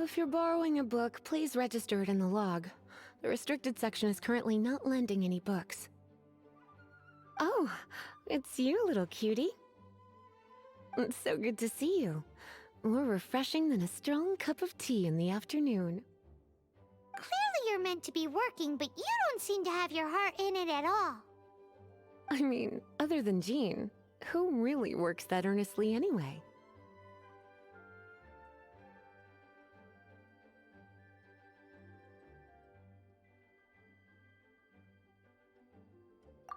if you're borrowing a book, please register it in the log. The restricted section is currently not lending any books. Oh, it's you, little cutie. It's so good to see you. More refreshing than a strong cup of tea in the afternoon. Clearly you're meant to be working, but you don't seem to have your heart in it at all. I mean, other than Jean, who really works that earnestly anyway?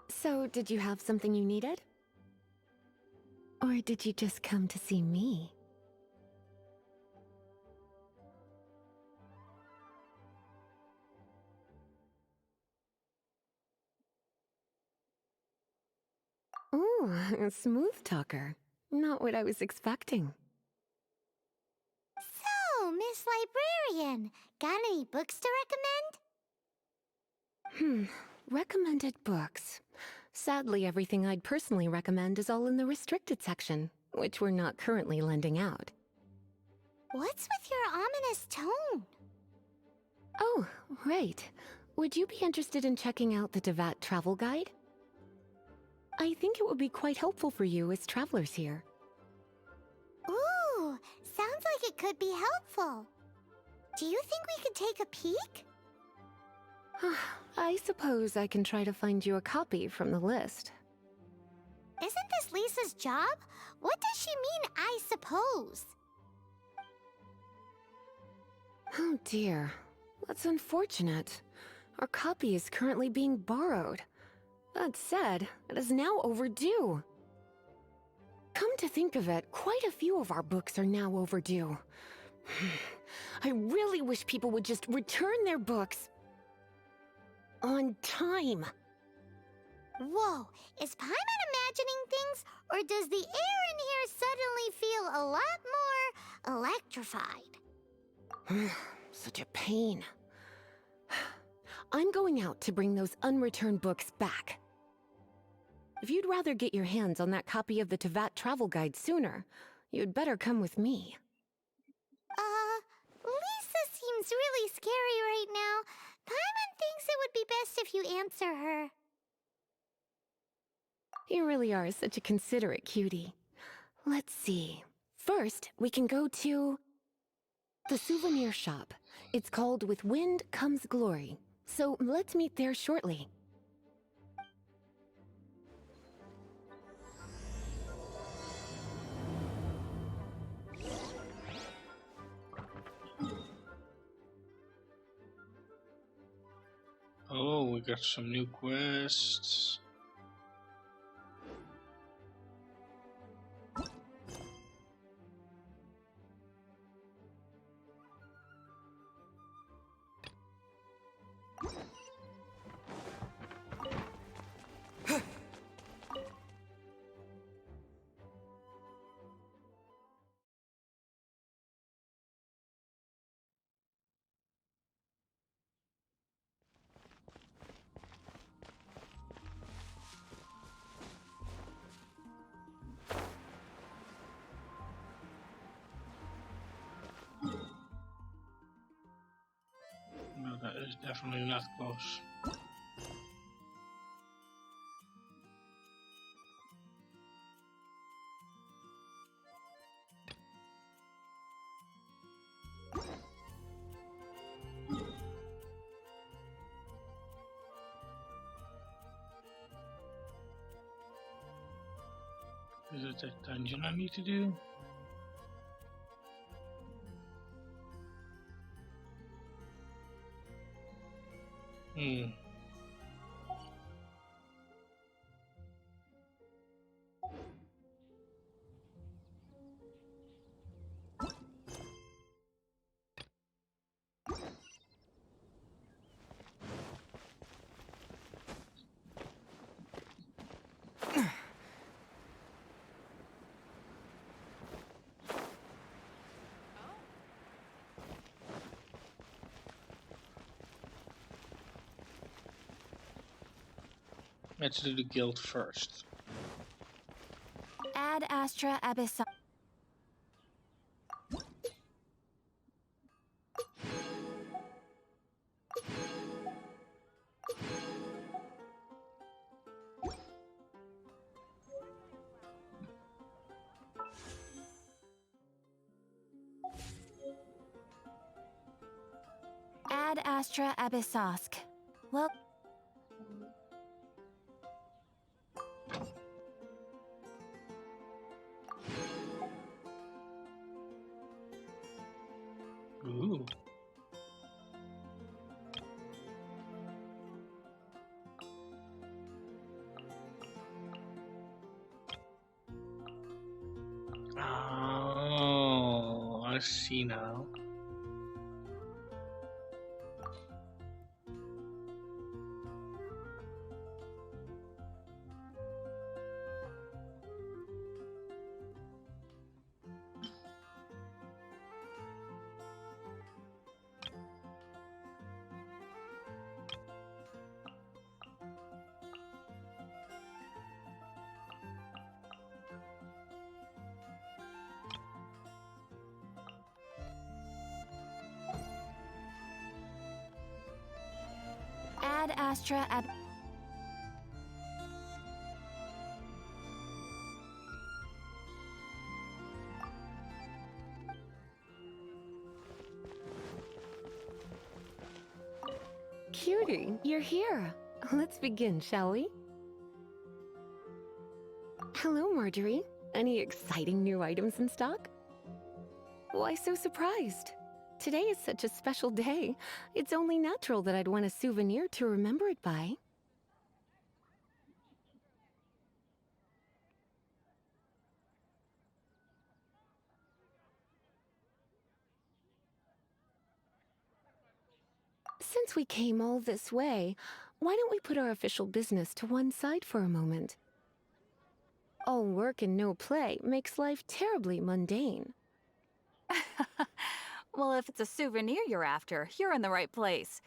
So, did you have something you needed? Or did you just come to see me? Ooh, a smooth talker. Not what I was expecting. So, Miss Librarian, got any books to Recommended books. Sadly, everything I'd personally recommend is all in the restricted section, which we're not currently lending out. What's with your ominous tone? Oh, right. Would you be interested in checking out the Devat travel guide? I think it would be quite helpful for you as travelers here. Ooh, sounds like it could be helpful. Do you think we could take a peek? I suppose I can try to find you a copy from the list. Isn't this Lisa's job? What does she mean, I suppose? Oh dear, that's unfortunate. Our copy is currently being borrowed. That said, it is now overdue. Come to think of it, quite a few of our books are now overdue. I really wish people would just return their books on time. Whoa, is Paimon imagining things, or does the air in here suddenly feel a lot more electrified? Such a pain. I'm going out to bring those unreturned books back. If you'd rather get your hands on that copy of the Tevat travel guide sooner, you'd better come with me. Lisa seems really scary right now. Paimon thinks it would be best if you answer her. You really are such a considerate cutie. Let's see. First, we can go to the souvenir shop. It's called With Wind Comes Glory. So let's meet there shortly. Oh, we got some new quests. No, that is definitely not close. Is it a dungeon I need to do? Let's do the guild first. Ad Astra Abyssal. Ad Astra Abyssosk. Well, Ooh. Oh, I see now. Ad Astra Ab... Cutie, you're here. Let's begin, shall we? Hello, Marjorie. Any exciting new items in stock? Why so surprised? Today is such a special day. It's only natural that I'd want a souvenir to remember it by. Since we came all this way, why don't we put our official business to one side for a moment? All work and no play makes life terribly mundane. Well, if it's a souvenir you're after, you're in the right place.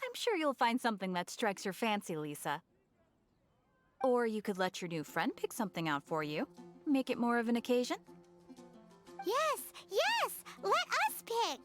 I'm sure you'll find something that strikes your fancy, Lisa. Or you could let your new friend pick something out for you. Make it more of an occasion. Yes, yes! Let us pick!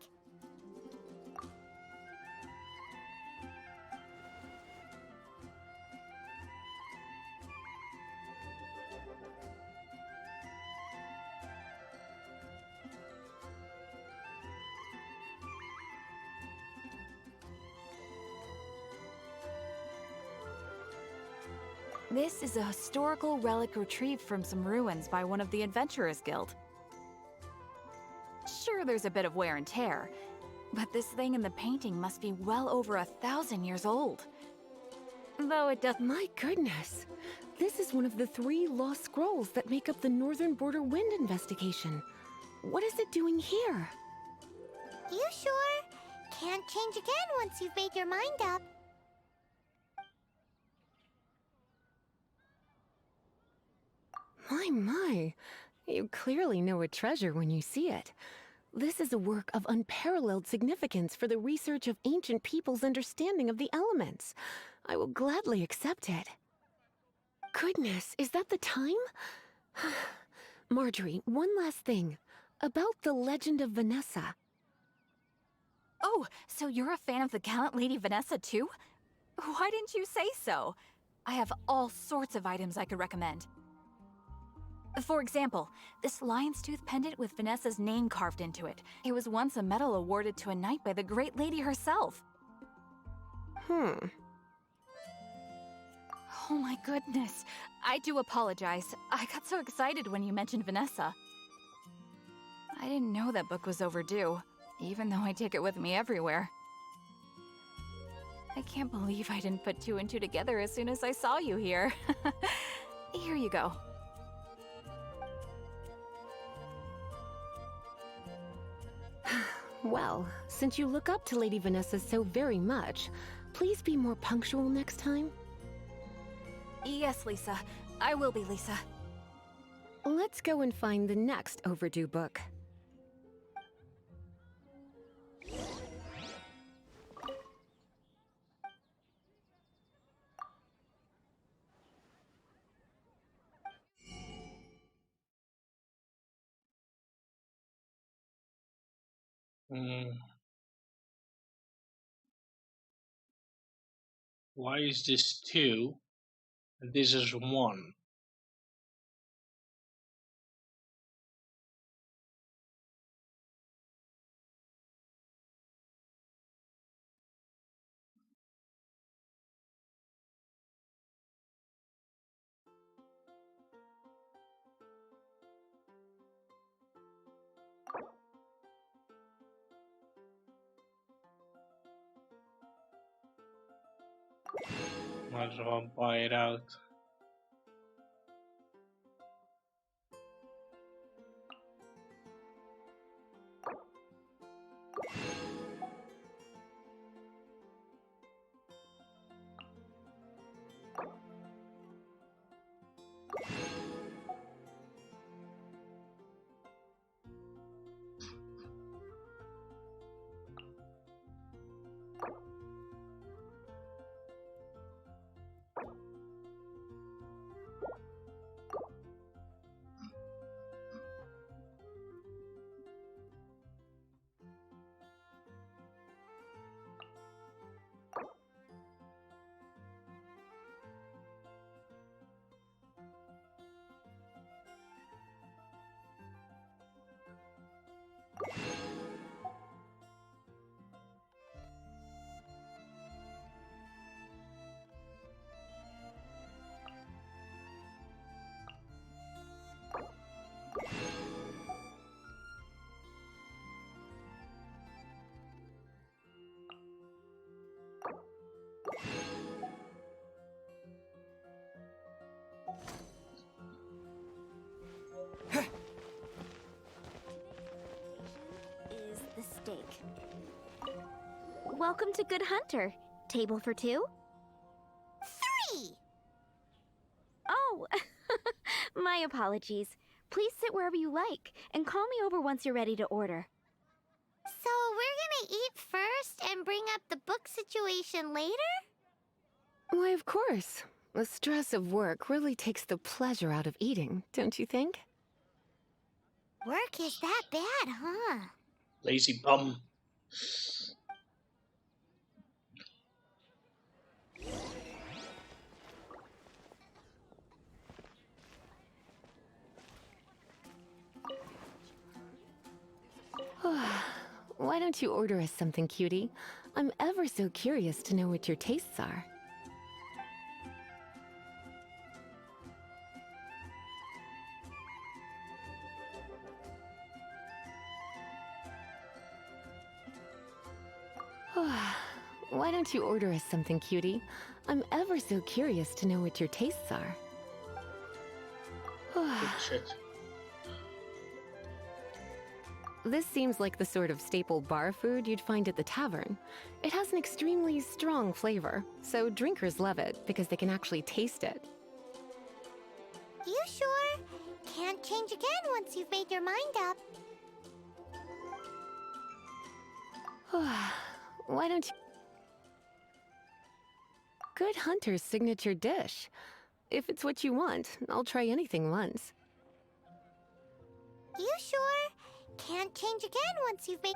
This is a historical relic retrieved from some ruins by one of the Adventurers Guild. Sure, there's a bit of wear and tear, but this thing in the painting must be well over 1,000 years old. Though it does... My goodness! This is one of the 3 lost scrolls that make up the Northern Border Wind investigation. What is it doing here? You sure? Can't change again once you've made your mind up. My. You clearly know a treasure when you see it. This is a work of unparalleled significance for the research of ancient people's understanding of the elements. I will gladly accept it. Goodness, is that the time? Marjorie, one last thing. About the legend of Vanessa. Oh, so you're a fan of the gallant Lady Vanessa too? Why didn't you say so? I have all sorts of items I could recommend. For example, this lion's tooth pendant with Vanessa's name carved into it. It was once a medal awarded to a knight by the great lady herself. Hmm. Oh my goodness. I do apologize. I got so excited when you mentioned Vanessa. I didn't know that book was overdue, even though I take it with me everywhere. I can't believe I didn't put 2 and 2 together as soon as I saw you here. Here you go. Well, since you look up to Lady Vanessa so very much, please be more punctual next time. Yes, Lisa. I will be, Lisa. Let's go and find the next overdue book. Why is this 2 and this is 1? Might as well buy it out. Is the steak. Welcome to Good Hunter. Table for two? 3! Oh, my apologies. Please sit wherever you like, and call me over once you're ready to order. So we're gonna eat first and bring up the book situation later? Why, of course. The stress of work really takes the pleasure out of eating, don't you think? Work is that bad, huh? Lazy bum. Why don't you order us something, cutie? I'm ever so curious to know what your tastes are. Why don't you order us something, cutie? I'm ever so curious to know what your tastes are. Good shit. This seems like the sort of staple bar food you'd find at the tavern. It has an extremely strong flavor, so drinkers love it because they can actually taste it. You sure? Can't change again once you've made your mind up. Why don't you... Good Hunter's signature dish. If it's what you want, I'll try anything once. You sure? Can't change again once you've made...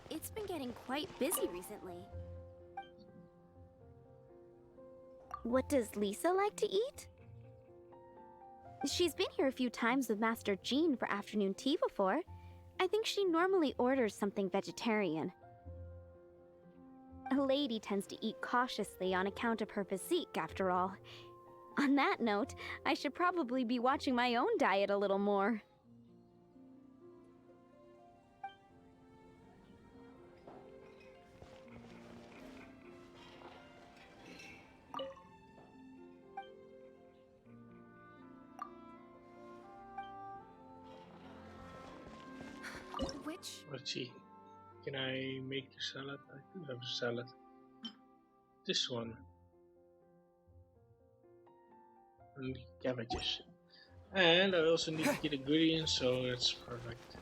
It's been getting quite busy recently. What does Lisa like to eat? She's been here a few times with Master Jean for afternoon tea before. I think she normally orders something vegetarian. A lady tends to eat cautiously on account of her physique, after all. On that note, I should probably be watching my own diet a little more. Which? Let's see. Can I make the salad? I do have a salad. This one. I need cabbages. And I also need to get ingredients, so that's perfect.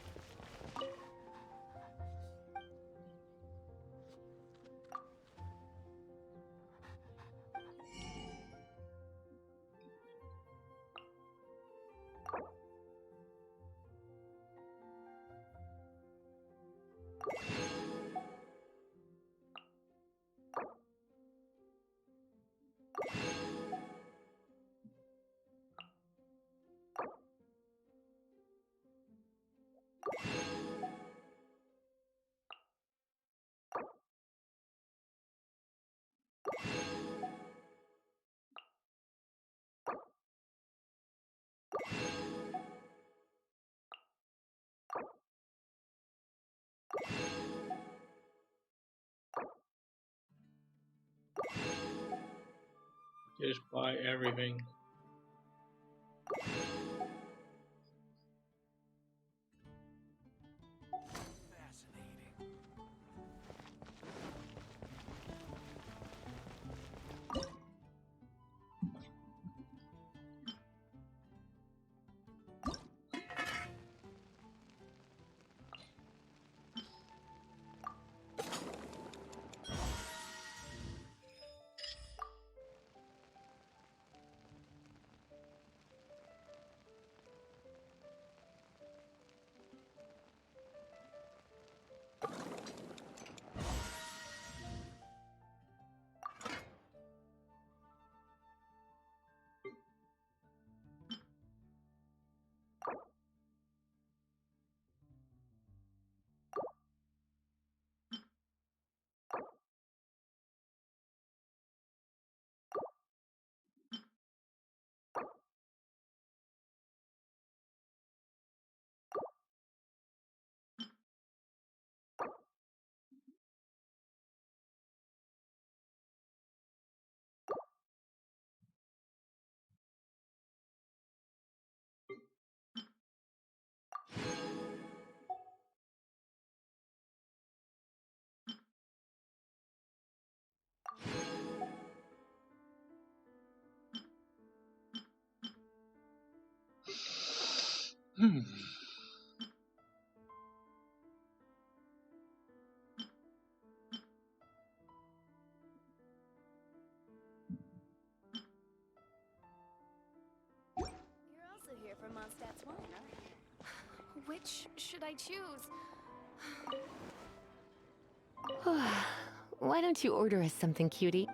Just buy everything. Hmm. You're also here for Mondstadt's wine, aren't you? Which should I choose? Why don't you order us something, cutie?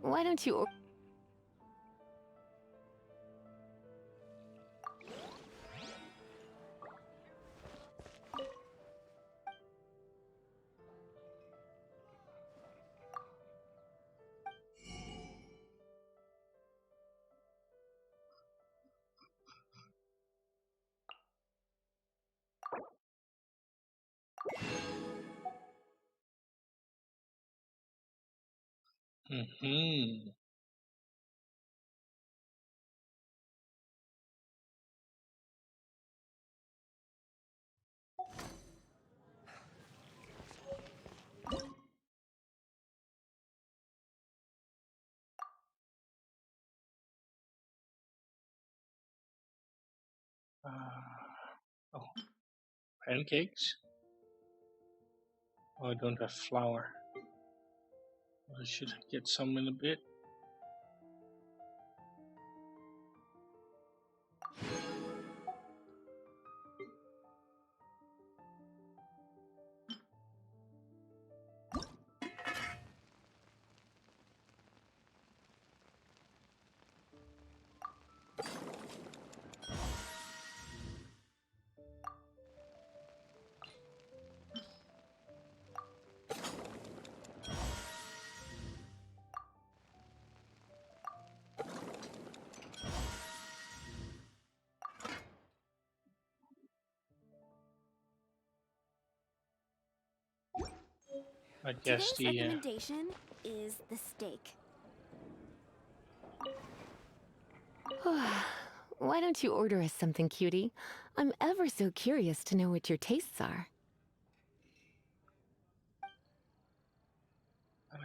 Why don't you... Mm-hmm. Oh, pancakes? Oh, I don't have flour. I should get some in a bit. I guess Today's the recommendation is the steak. Why don't you order us something, cutie? I'm ever so curious to know what your tastes are.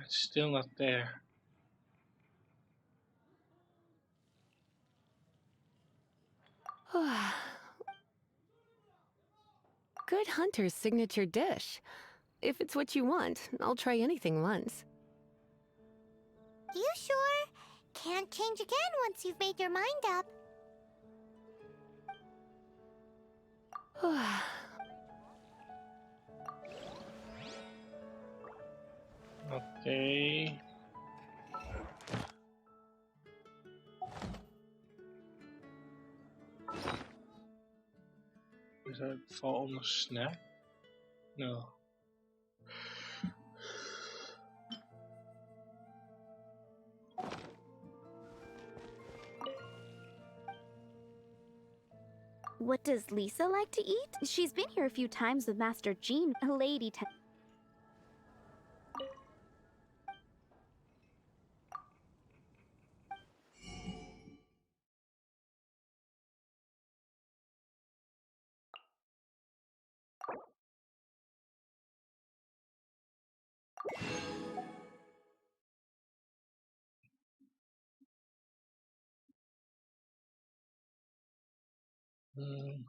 it's still not there. Good hunter's signature dish. If it's what you want, I'll try anything once. You sure? Can't change again once you've made your mind up. Okay. Does that fall on the snack? No. What does Lisa like to eat? She's been here a few times with Master Jean, a lady. Hmm.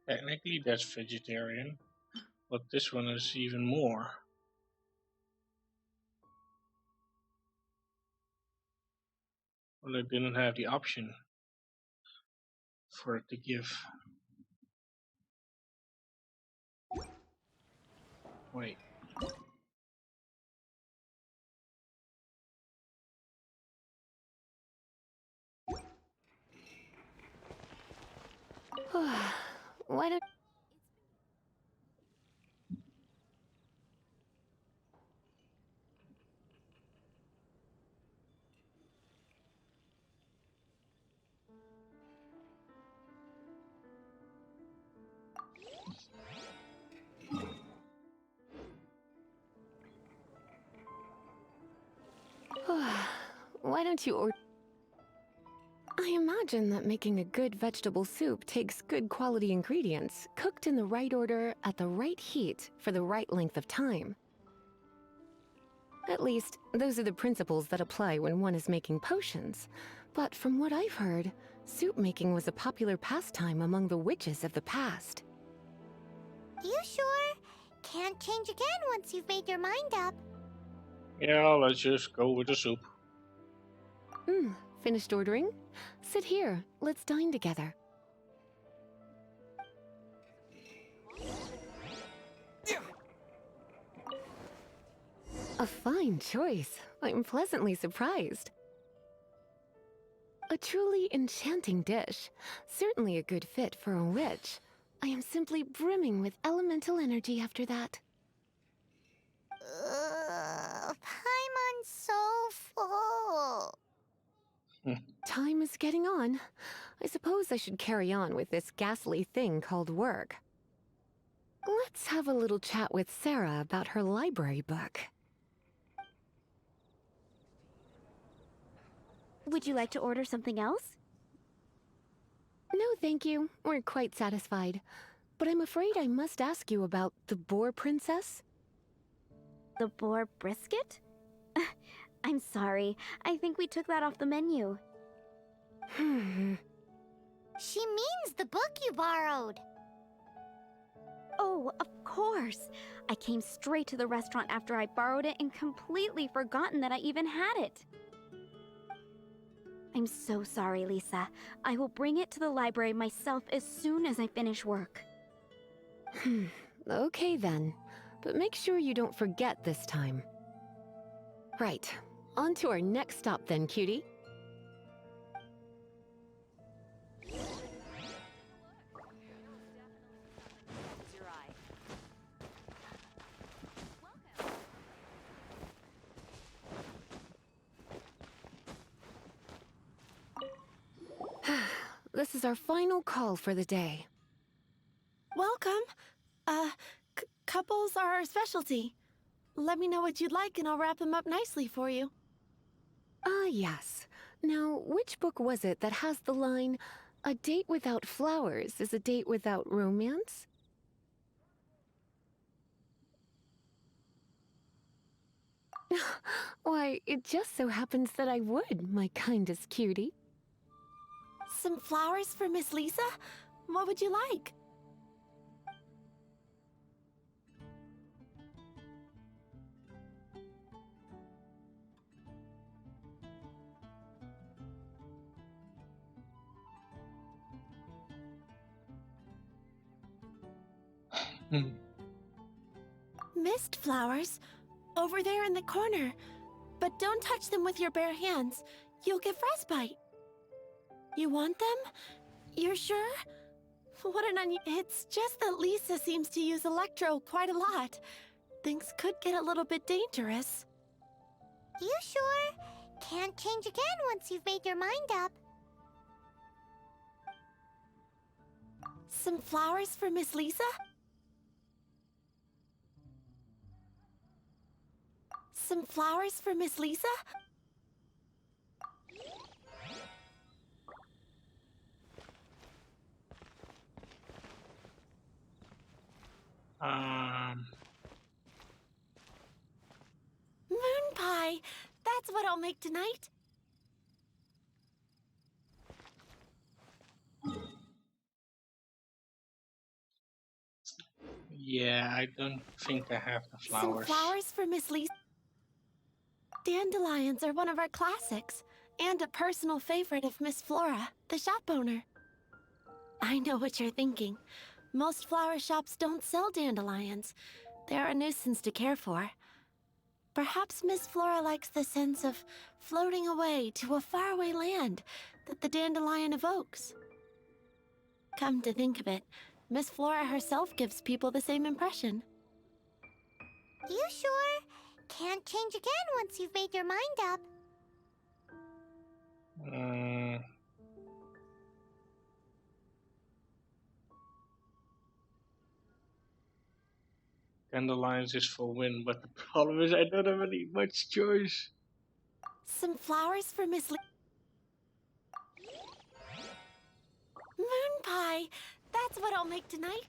Technically, that's vegetarian, but this one is even more. Well, I didn't have the option for it to give. Wait. Why don't... Why don't you order... I imagine that making a good vegetable soup takes good quality ingredients, cooked in the right order, at the right heat, for the right length of time. At least, those are the principles that apply when one is making potions. But from what I've heard, soup making was a popular pastime among the witches of the past. You sure? Can't change again once you've made your mind up. Yeah, let's just go with the soup. Finished ordering? Sit here, let's dine together. A fine choice. I'm pleasantly surprised. A truly enchanting dish. Certainly a good fit for a witch. I am simply brimming with elemental energy after that. Paimon's so full. Time is getting on. I suppose I should carry on with this ghastly thing called work. Let's have a little chat with Sarah about her library book. Would you like to order something else? No, thank you. We're quite satisfied. But I'm afraid I must ask you about the Boar Princess. The boar brisket? I'm sorry. I think we took that off the menu. She means the book you borrowed. Oh, of course. I came straight to the restaurant after I borrowed it and completely forgotten that I even had it. I'm so sorry, Lisa. I will bring it to the library myself as soon as I finish work. Okay then. But make sure you don't forget this time. Right. On to our next stop then, cutie. This is our final call for the day. Welcome. Couples are our specialty. Let me know what you'd like and I'll wrap them up nicely for you. Ah, yes. Now, which book was it that has the line, "A date without flowers is a date without romance"? Why, it just so happens that I would, my kindest cutie. Some flowers for Miss Lisa? What would you like? Mist flowers, over there in the corner. But don't touch them with your bare hands. You'll get frostbite. You want them? You're sure? What an It's just that Lisa seems to use Electro quite a lot. Things could get a little bit dangerous. You sure? Can't change again once you've made your mind up. Some flowers for Miss Lisa? Some flowers for Miss Lisa? Moon pie! That's what I'll make tonight. Yeah, I don't think I have the flowers. Some flowers for Miss Lisa. Dandelions are one of our classics, and a personal favorite of Miss Flora, the shop owner. I know what you're thinking. Most flower shops don't sell dandelions. They're a nuisance to care for. Perhaps Miss Flora likes the sense of floating away to a faraway land that the dandelion evokes. Come to think of it, Miss Flora herself gives people the same impression. You sure? Can't change again once you've made your mind up. Dandelions is for win, but the problem is I don't have any much choice. Some flowers for Miss Moon pie! That's what I'll make tonight.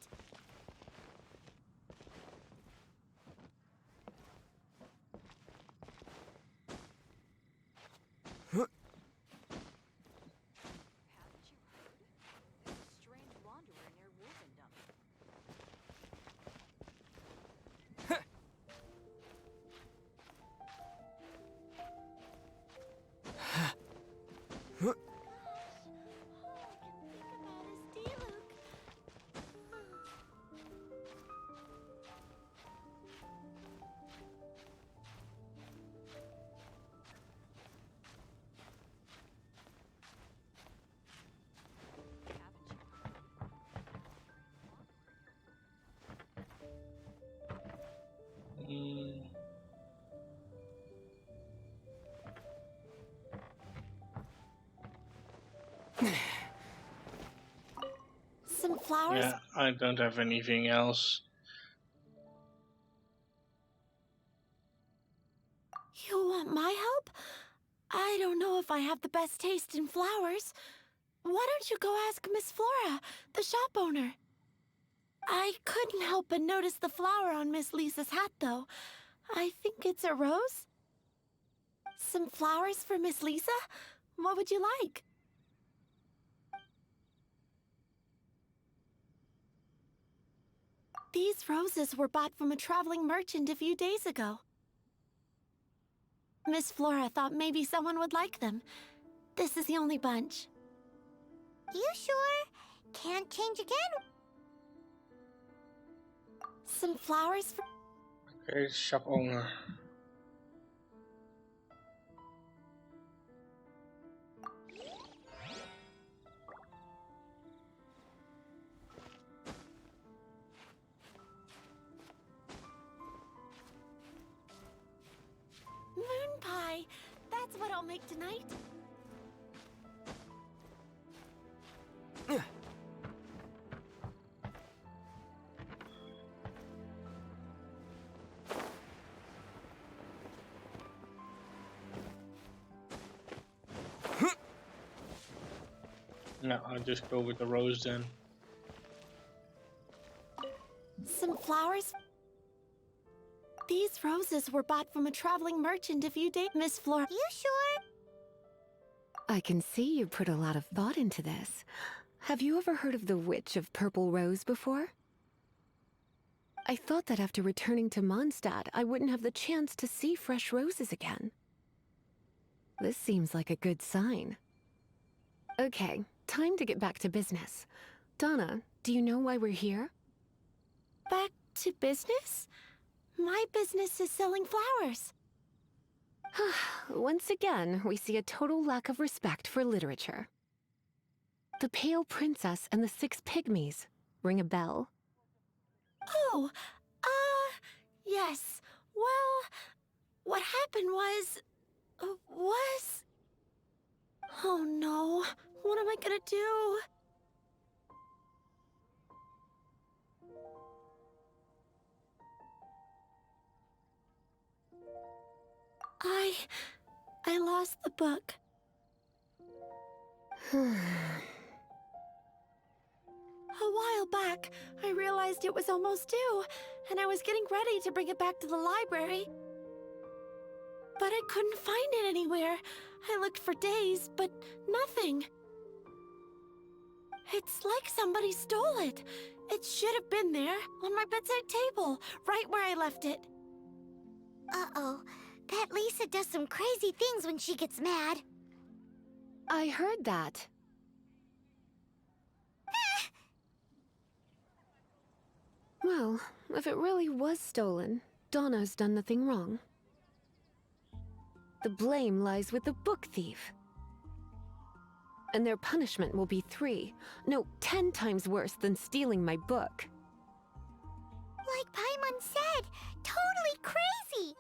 Some flowers? Yeah, I don't have anything else. You want my help? I don't know if I have the best taste in flowers. Why don't you go ask Miss Flora, the shop owner? I couldn't help but notice the flower on Miss Lisa's hat, though. I think it's a rose? Some flowers for Miss Lisa? What would you like? These roses were bought from a traveling merchant a few days ago. Miss Flora thought maybe someone would like them. This is the only bunch. You sure? Can't change again. Some flowers for... Okay, shop owner. Moon pie! That's what I'll make tonight. No, I'll just go with the rose then. Some flowers... These roses were bought from a traveling merchant a few days... Miss Flora... You sure? I can see you put a lot of thought into this. Have you ever heard of the Witch of Purple Rose before? I thought that after returning to Mondstadt, I wouldn't have the chance to see fresh roses again. This seems like a good sign. Okay, time to get back to business. Donna, do you know why we're here? Back to business? My business is selling flowers. Once again, we see a total lack of respect for literature. The Pale Princess and the Six Pygmies. Ring a bell? Oh, yes. Well, what happened was... Oh no, what am I gonna do? I lost the book. A while back, I realized it was almost due, and I was getting ready to bring it back to the library. But I couldn't find it anywhere. I looked for days, but nothing. It's like somebody stole it. It should have been there, on my bedside table, right where I left it. Uh-oh. That Lisa does some crazy things when she gets mad. I heard that. Well, if it really was stolen, Donna's done nothing wrong. The blame lies with the book thief. And their punishment will be 3, no, 10 times worse than stealing my book. Like Paimon said, totally crazy.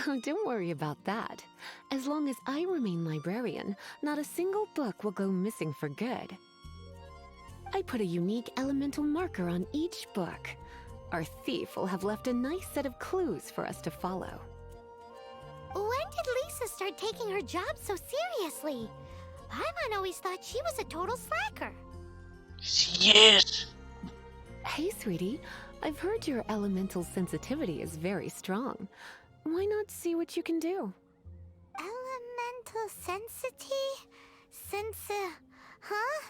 Oh, don't worry about that. As long as I remain librarian, not a single book will go missing for good. I put a unique elemental marker on each book. Our thief will have left a nice set of clues for us to follow. When did Lisa start taking her job so seriously? Paimon always thought she was a total slacker. Yes. Hey, sweetie. I've heard your elemental sensitivity is very strong. Why not see what you can do? Elemental sensity? Huh?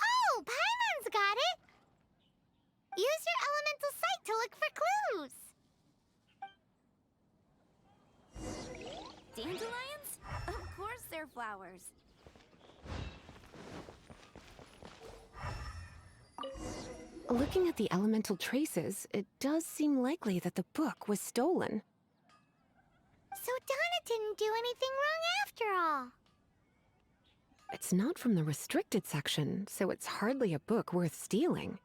Oh, Paimon's got it! Use your elemental sight to look for clues. Dandelions? Of course they're flowers. Looking at the elemental traces, it does seem likely that the book was stolen. So Donna didn't do anything wrong after all. It's not from the restricted section, so it's hardly a book worth stealing.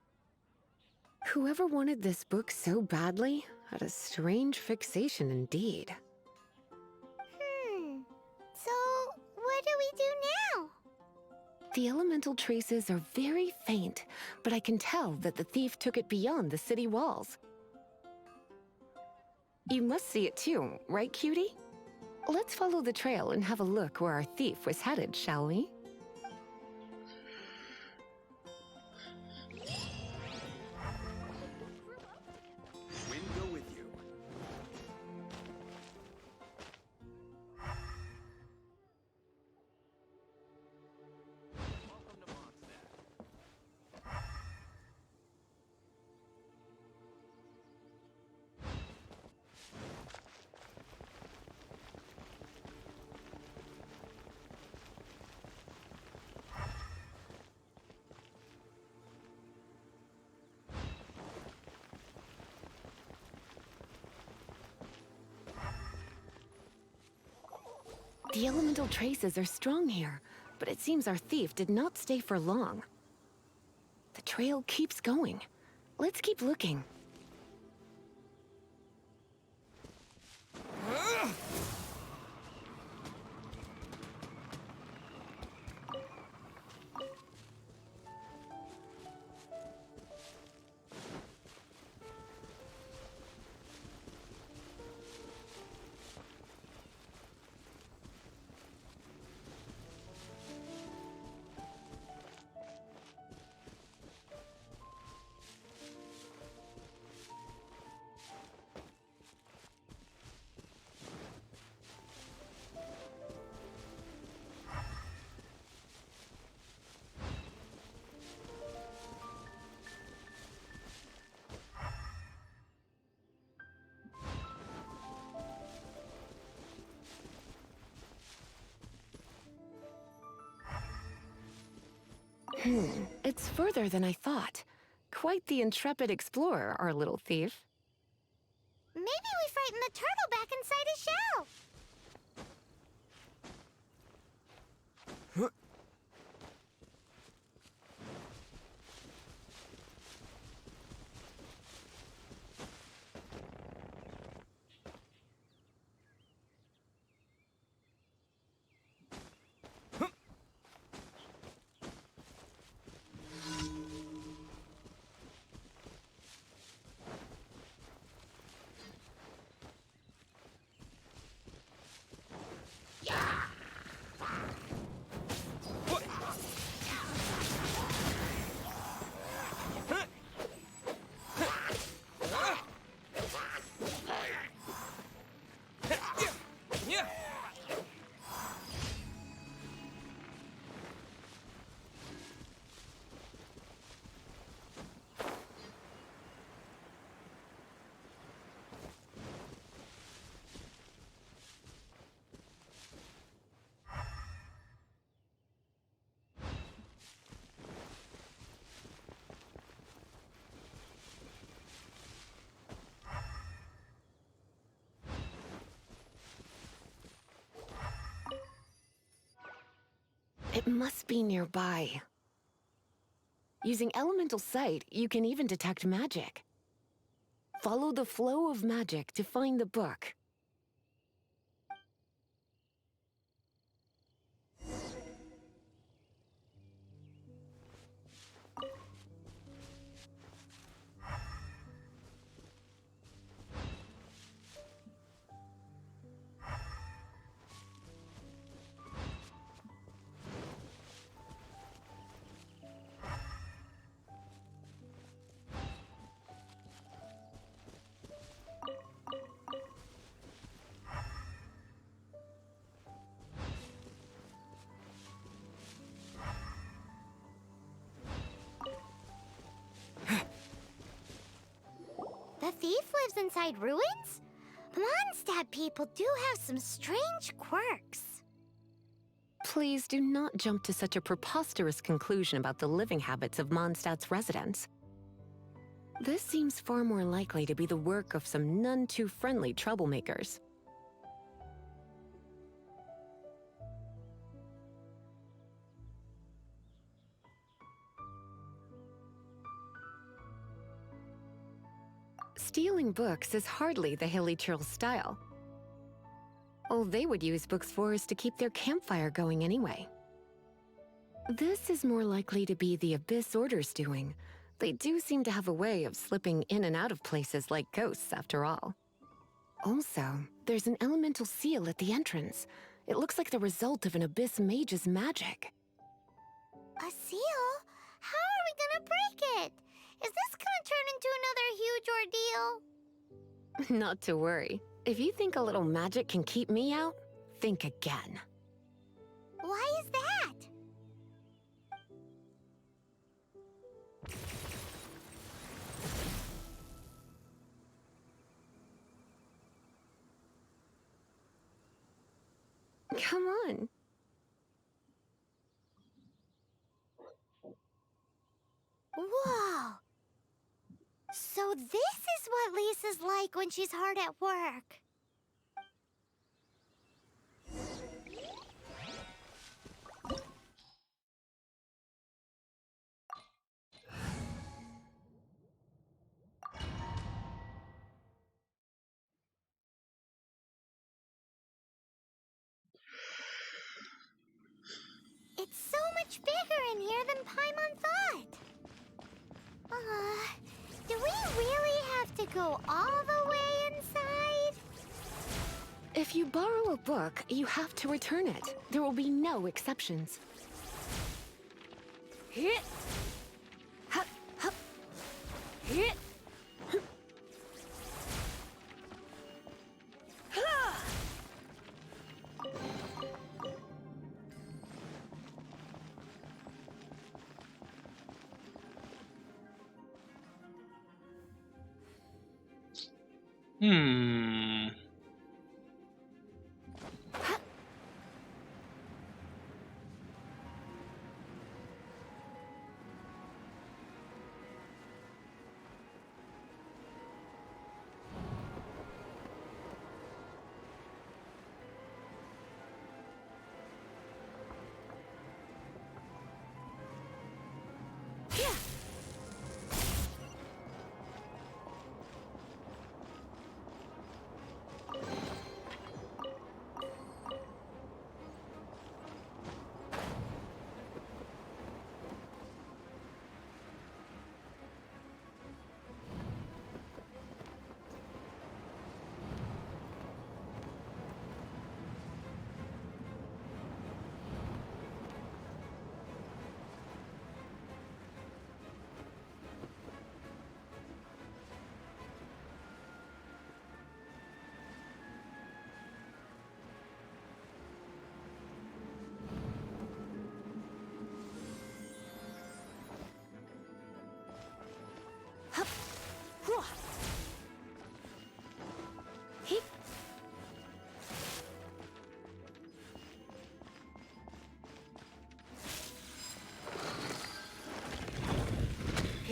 Whoever wanted this book so badly had a strange fixation indeed. So what do we do now? The elemental traces are very faint, but I can tell that the thief took it beyond the city walls. You must see it too, right, cutie? Let's follow the trail and have a look where our thief was headed, shall we? Wind go with you. Welcome to Mondstadt. The elemental traces are strong here, but it seems our thief did not stay for long. The trail keeps going. Let's keep looking. It's further than I thought. Quite the intrepid explorer, our little thief. Maybe we frighten the turtle back inside his shell. It must be nearby. Using elemental sight, you can even detect magic. Follow the flow of magic to find the book. The thief lives inside ruins? Mondstadt people do have some strange quirks. Please do not jump to such a preposterous conclusion about the living habits of Mondstadt's residents. This seems far more likely to be the work of some none-too-friendly troublemakers. Stealing books is hardly the Hilly Churl's style. All they would use books for is to keep their campfire going anyway. This is more likely to be the Abyss Order's doing. They do seem to have a way of slipping in and out of places like ghosts, after all. Also, there's an elemental seal at the entrance. It looks like the result of an Abyss mage's magic. A seal? How are we gonna break it? Is this gonna turn into another huge ordeal? Not to worry. If you think a little magic can keep me out, think again. Why is that? Come on. Whoa! So this is what Lisa's like when she's hard at work. It's so much bigger in here than Paimon thought. Do we really have to go all the way inside? If you borrow a book, you have to return it. There will be no exceptions. Hit! Hup, hup. Hit! Hmm.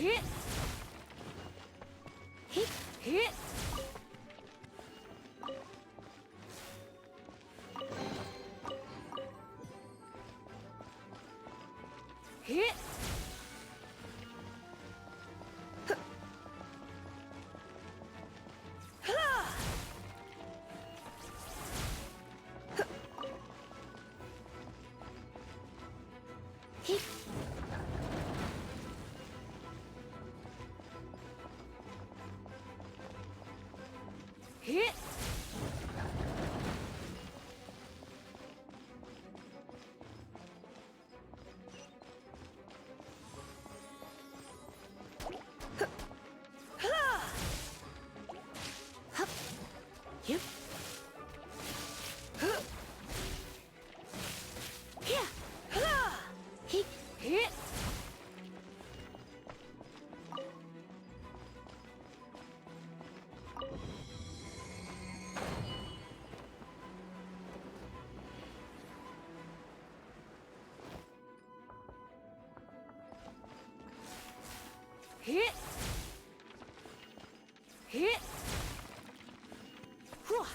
Hit. Hit. Hit. Hit. Hit. Yep. Hit. Hit. Hit. Hit. Whew.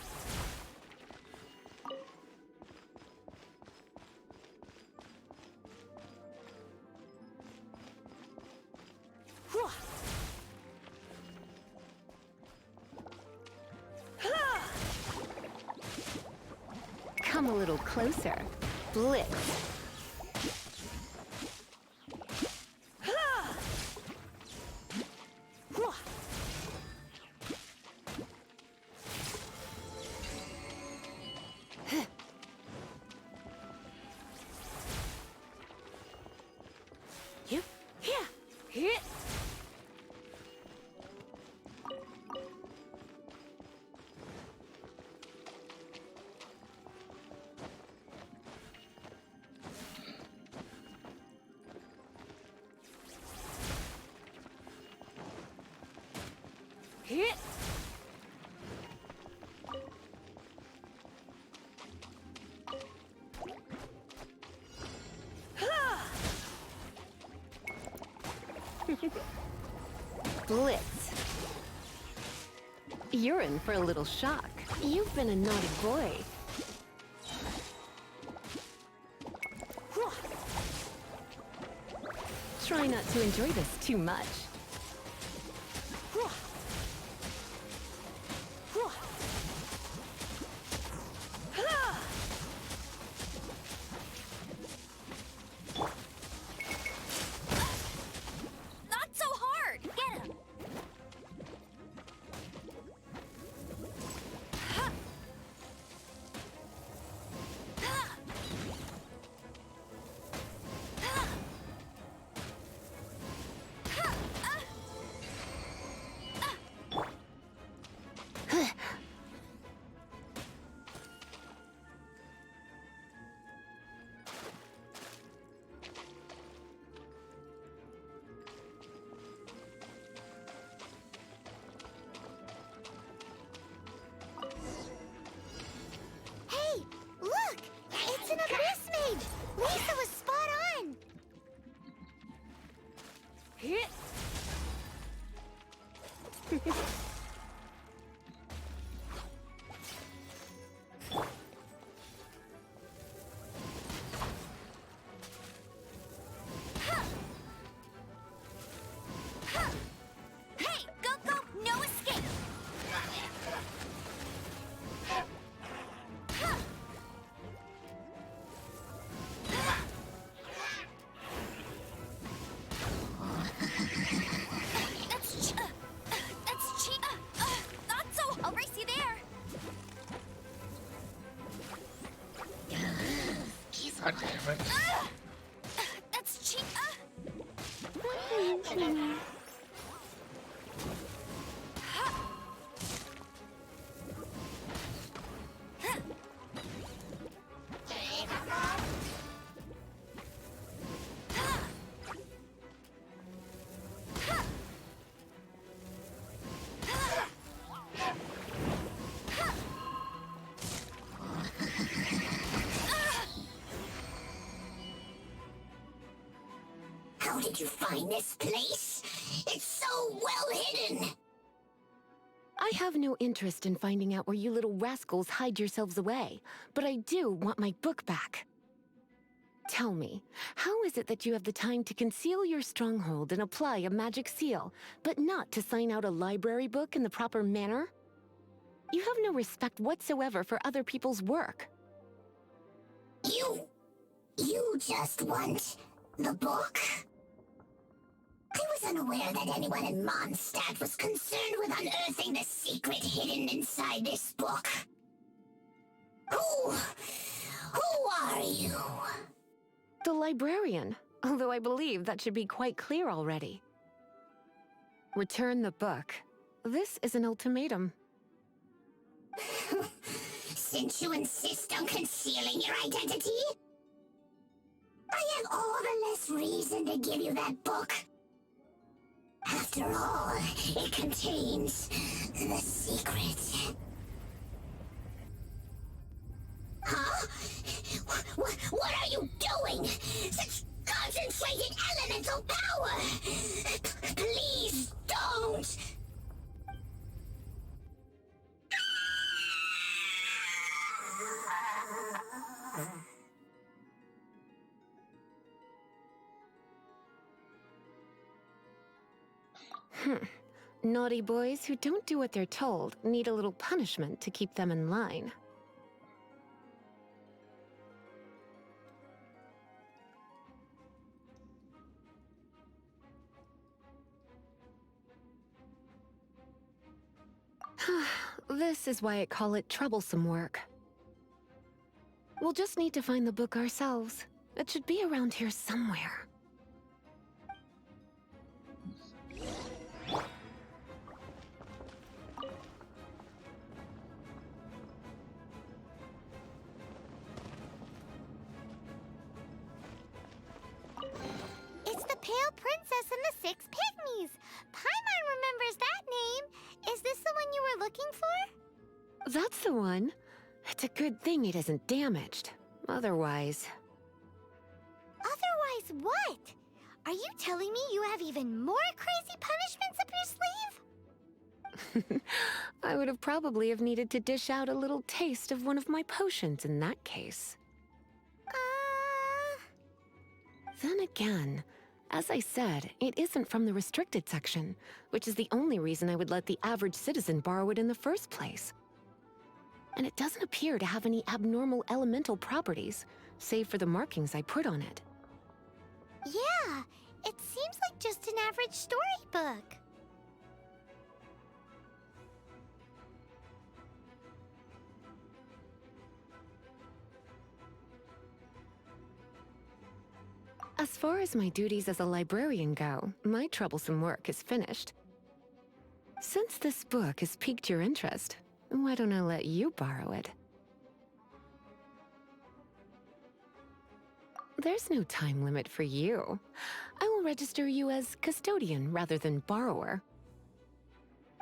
Whew. Come a little closer. Blitz. Yep. Hit. Hit. Blitz. You're in for a little shock. You've been a naughty boy. Try not to enjoy this too much. Not so hard! Get him! Hey, look! It's an abyss mage! Lisa was spot on! Hit. Hey, go, go! No escape! That's cheap. Not so. I'll race you there. God damn it. That's cheap. How did you find this place? It's so well hidden. I have no interest in finding out where you little rascals hide yourselves away, but I do want my book back. Tell me, how is it that you have the time to conceal your stronghold and apply a magic seal, but not to sign out a library book in the proper manner? You have no respect whatsoever for other people's work. You just want the book? I was unaware that anyone in Mondstadt was concerned with unearthing the secret hidden inside this book. Who are you? The librarian, although I believe that should be quite clear already. Return the book. This is an ultimatum. Since you insist on concealing your identity, I have all the less reason to give you that book. After all, it contains the secret. Huh? What are you doing? Such concentrated elemental power! Please don't! Naughty boys who don't do what they're told need a little punishment to keep them in line. This is why I call it troublesome work. We'll just need to find the book ourselves. It should be around here somewhere. It's the Pale Princess and the Six Pygmies! Paimon remembers that name! Is this the one you were looking for? That's the one. It's a good thing it isn't damaged. Otherwise... Otherwise what? Are you telling me you have even more crazy punishments up your sleeve? I would have probably have needed to dish out a little taste of one of my potions in that case. Then again, as I said, it isn't from the restricted section, which is the only reason I would let the average citizen borrow it in the first place. And it doesn't appear to have any abnormal elemental properties, save for the markings I put on it. Yeah, it seems like just an average storybook. As far as my duties as a librarian go, my troublesome work is finished. Since this book has piqued your interest, why don't I let you borrow it? There's no time limit for you. I will register you as custodian rather than borrower.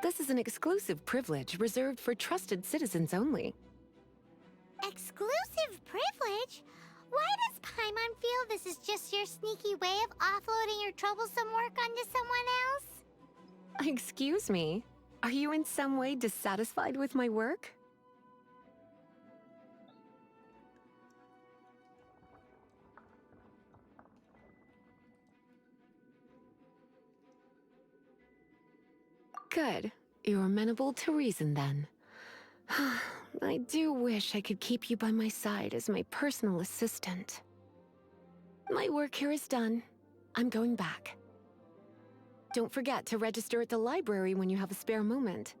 This is an exclusive privilege reserved for trusted citizens only. Exclusive privilege? Why does Paimon feel this is just your sneaky way of offloading your troublesome work onto someone else? Excuse me, are you in some way dissatisfied with my work? Good. You're amenable to reason then. I do wish I could keep you by my side as my personal assistant. My work here is done. I'm going back. Don't forget to register at the library when you have a spare moment.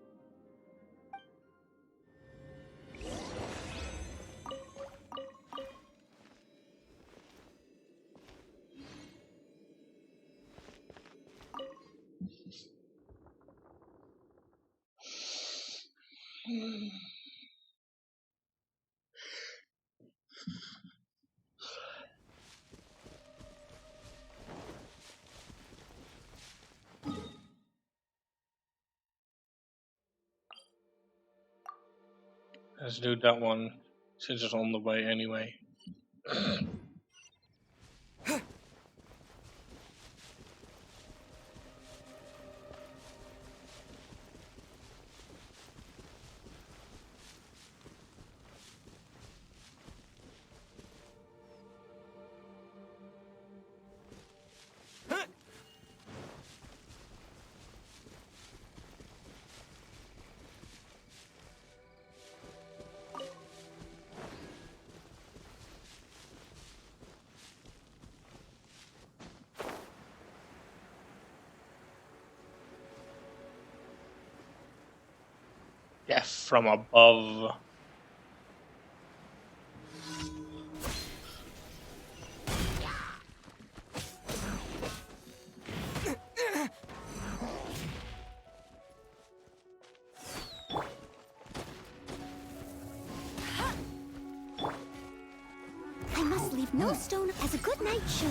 Let's do that one since it's on the way anyway. Yeah, from above. I must leave no stone as a good knight should.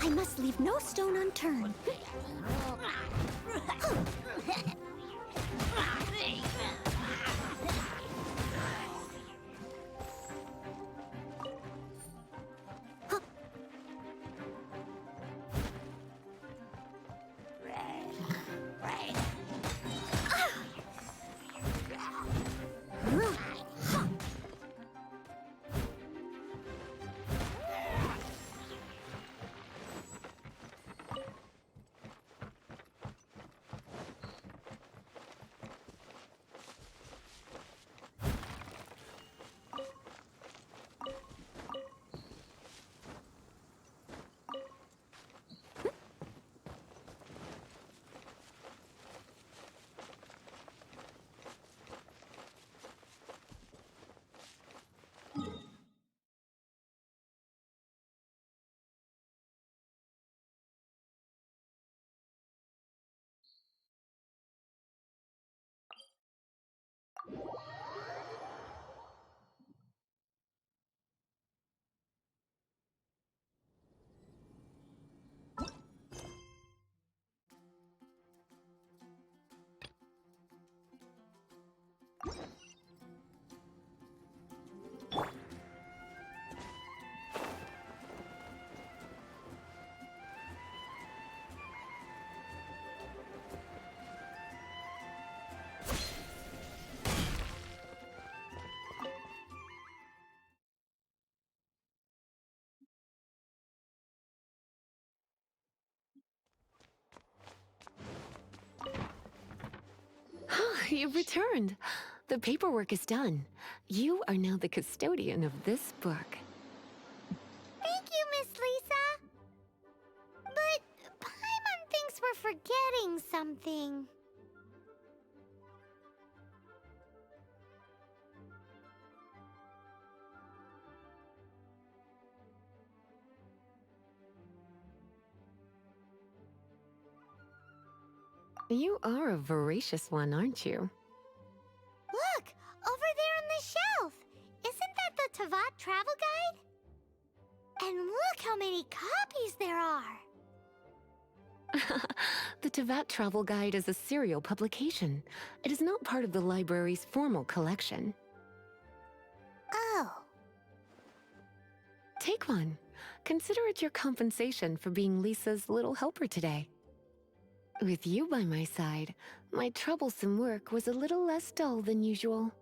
I must leave no stone unturned. You've returned. The paperwork is done. You are now the custodian of this book. Thank you, Miss Lisa. But Paimon thinks we're forgetting something. You are a voracious one, aren't you? Look! Over there on the shelf! Isn't that the Tavat travel guide? And look how many copies there are! The Tavat Travel Guide is a serial publication. It is not part of the library's formal collection. Oh. Take one. Consider it your compensation for being Lisa's little helper today. With you by my side, my troublesome work was a little less dull than usual.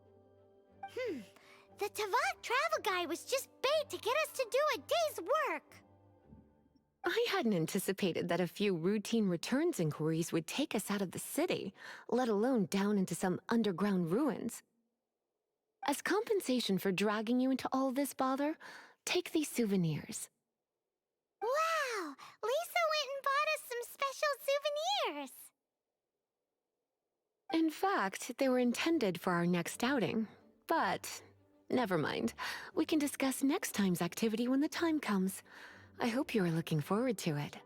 The Tavat travel guide was just bait to get us to do a day's work! I hadn't anticipated that a few routine returns inquiries would take us out of the city, let alone down into some underground ruins. As compensation for dragging you into all this bother, take these souvenirs. Wow! Lisa went and bought us some special souvenirs! In fact, they were intended for our next outing, but never mind. We can discuss next time's activity when the time comes. I hope you are looking forward to it.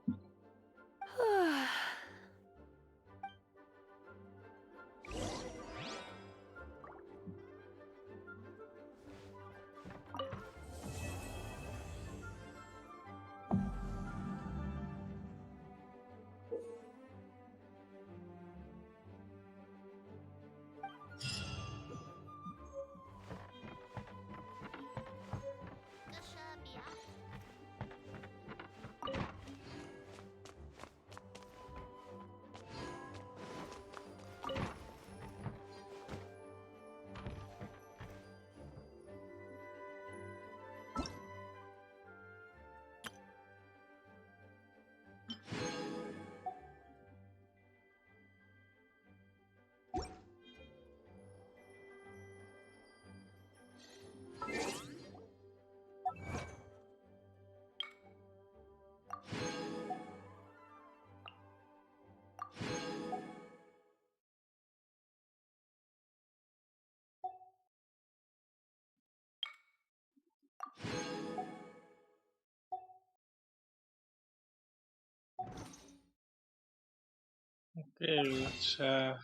Okay, let's have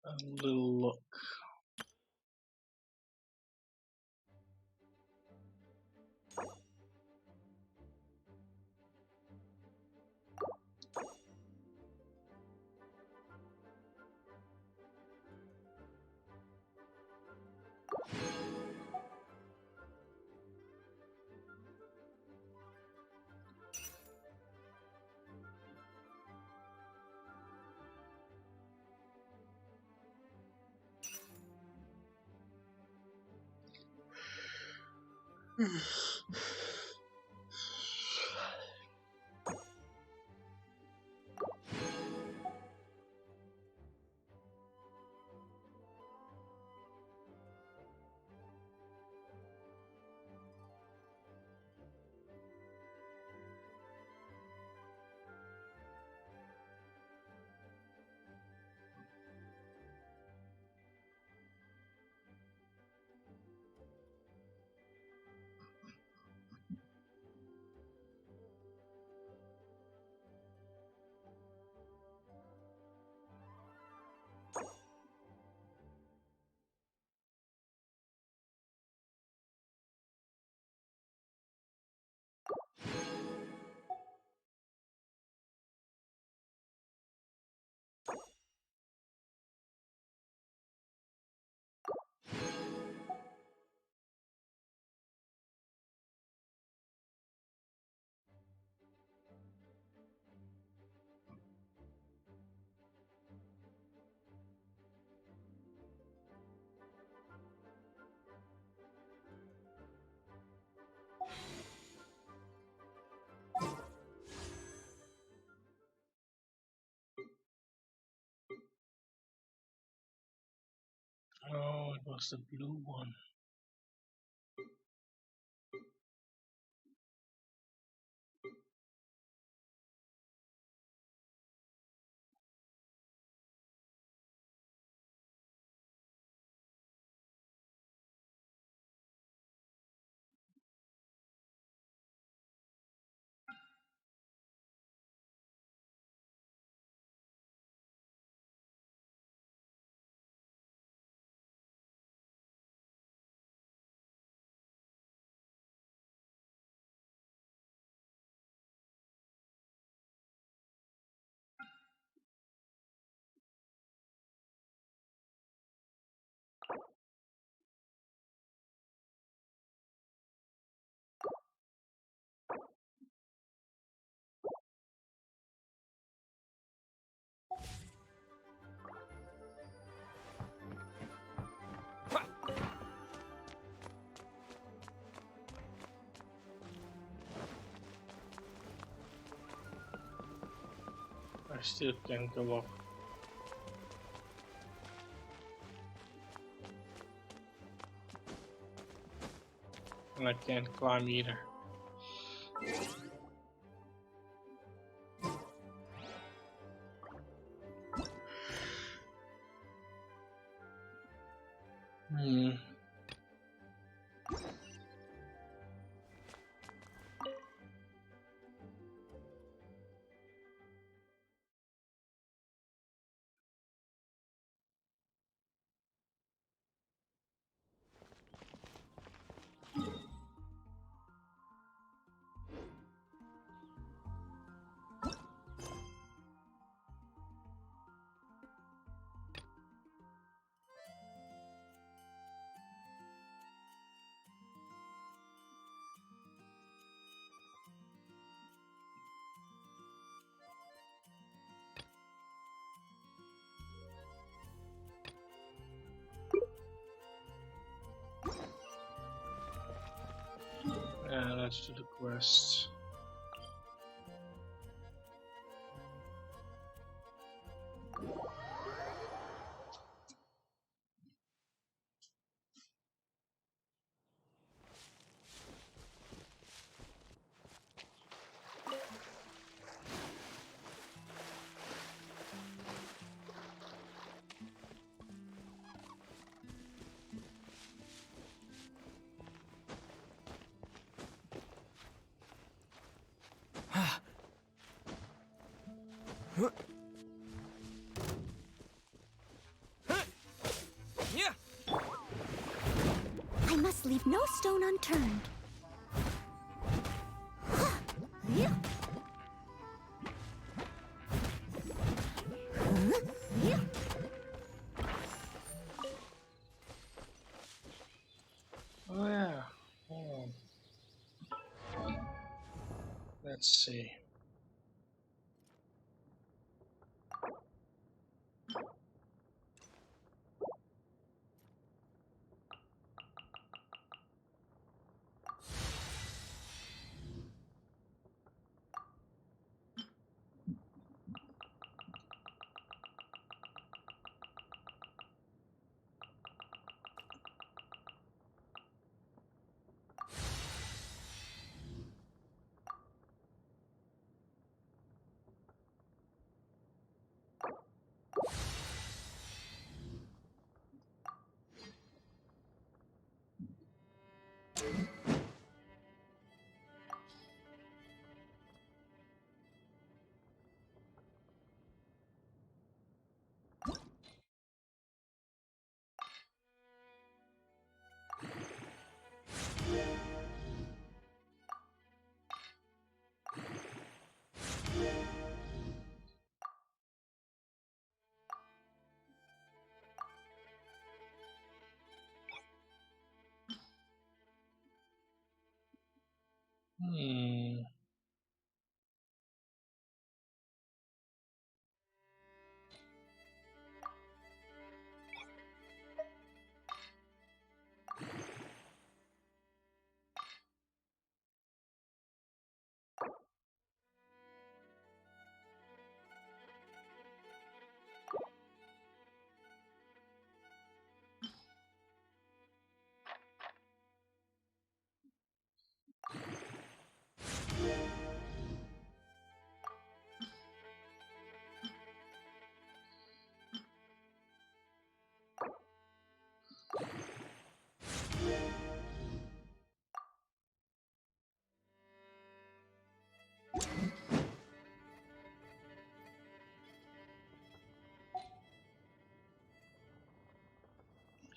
a little look. Oh, it was the blue one. still can't go up. And I can't climb either. Let's do the quest. I must leave no stone unturned. Oh yeah. Oh. Let's see.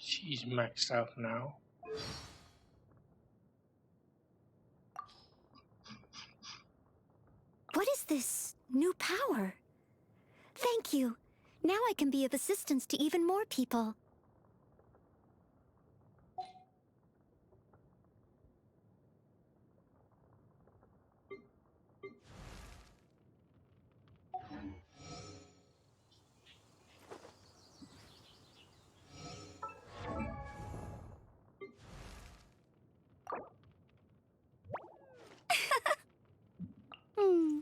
She's maxed out now. What is this new power? Thank you. Now I can be of assistance to even more people. Hmm.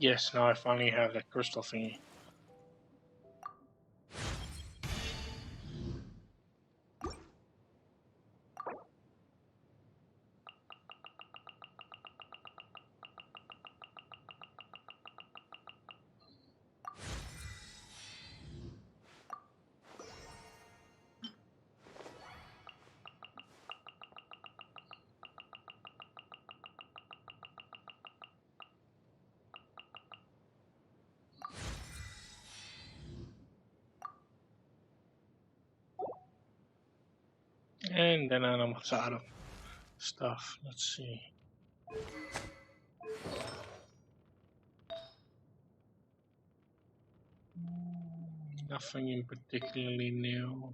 Yes, now I finally have that crystal thingy. And then I'm almost out of stuff. Let's see. Nothing in particularly new.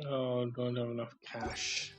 Oh, don't have enough cash.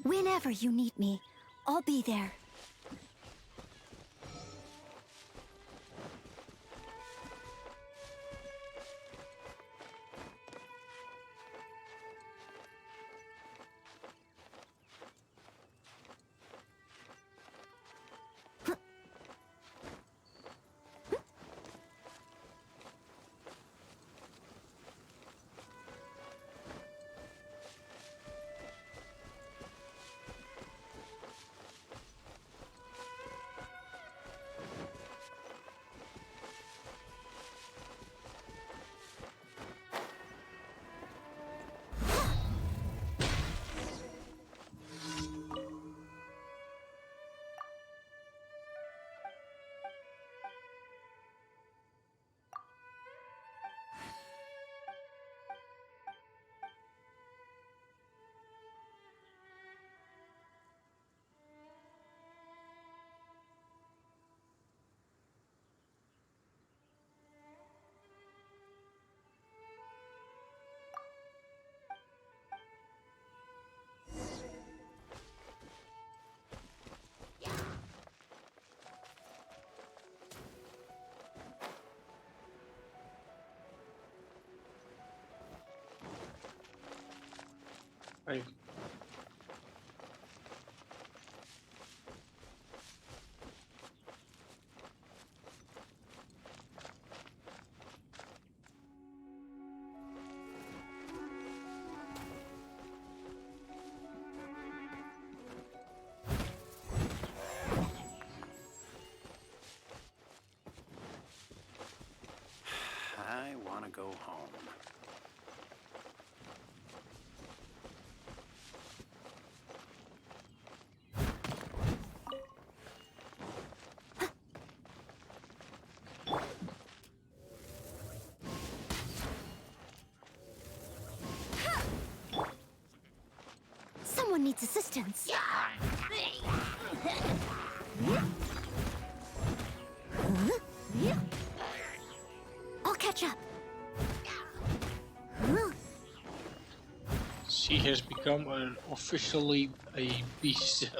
Whenever you need me, I'll be there. I I want to go home. Someone needs assistance. I'll catch up. She has become officially a beast.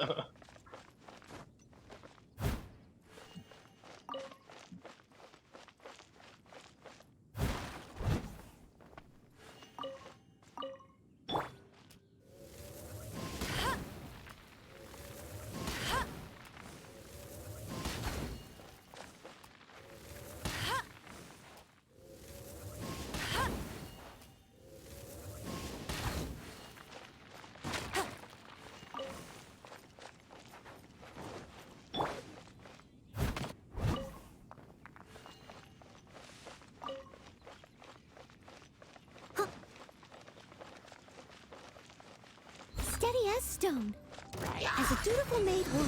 Steady as stone, as a dutiful maid would.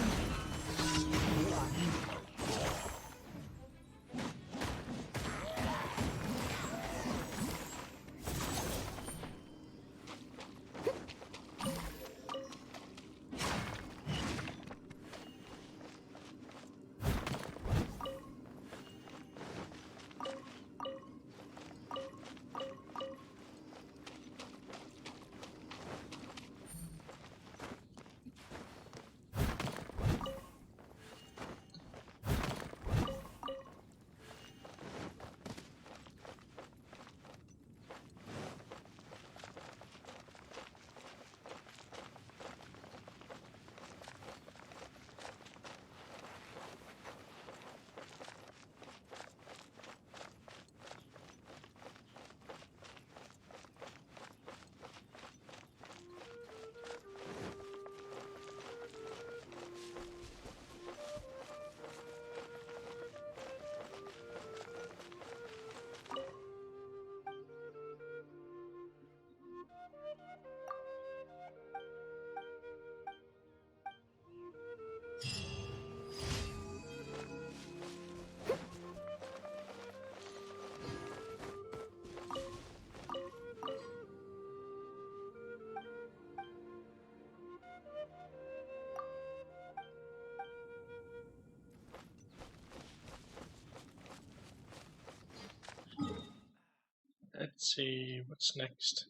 Let's see what's next.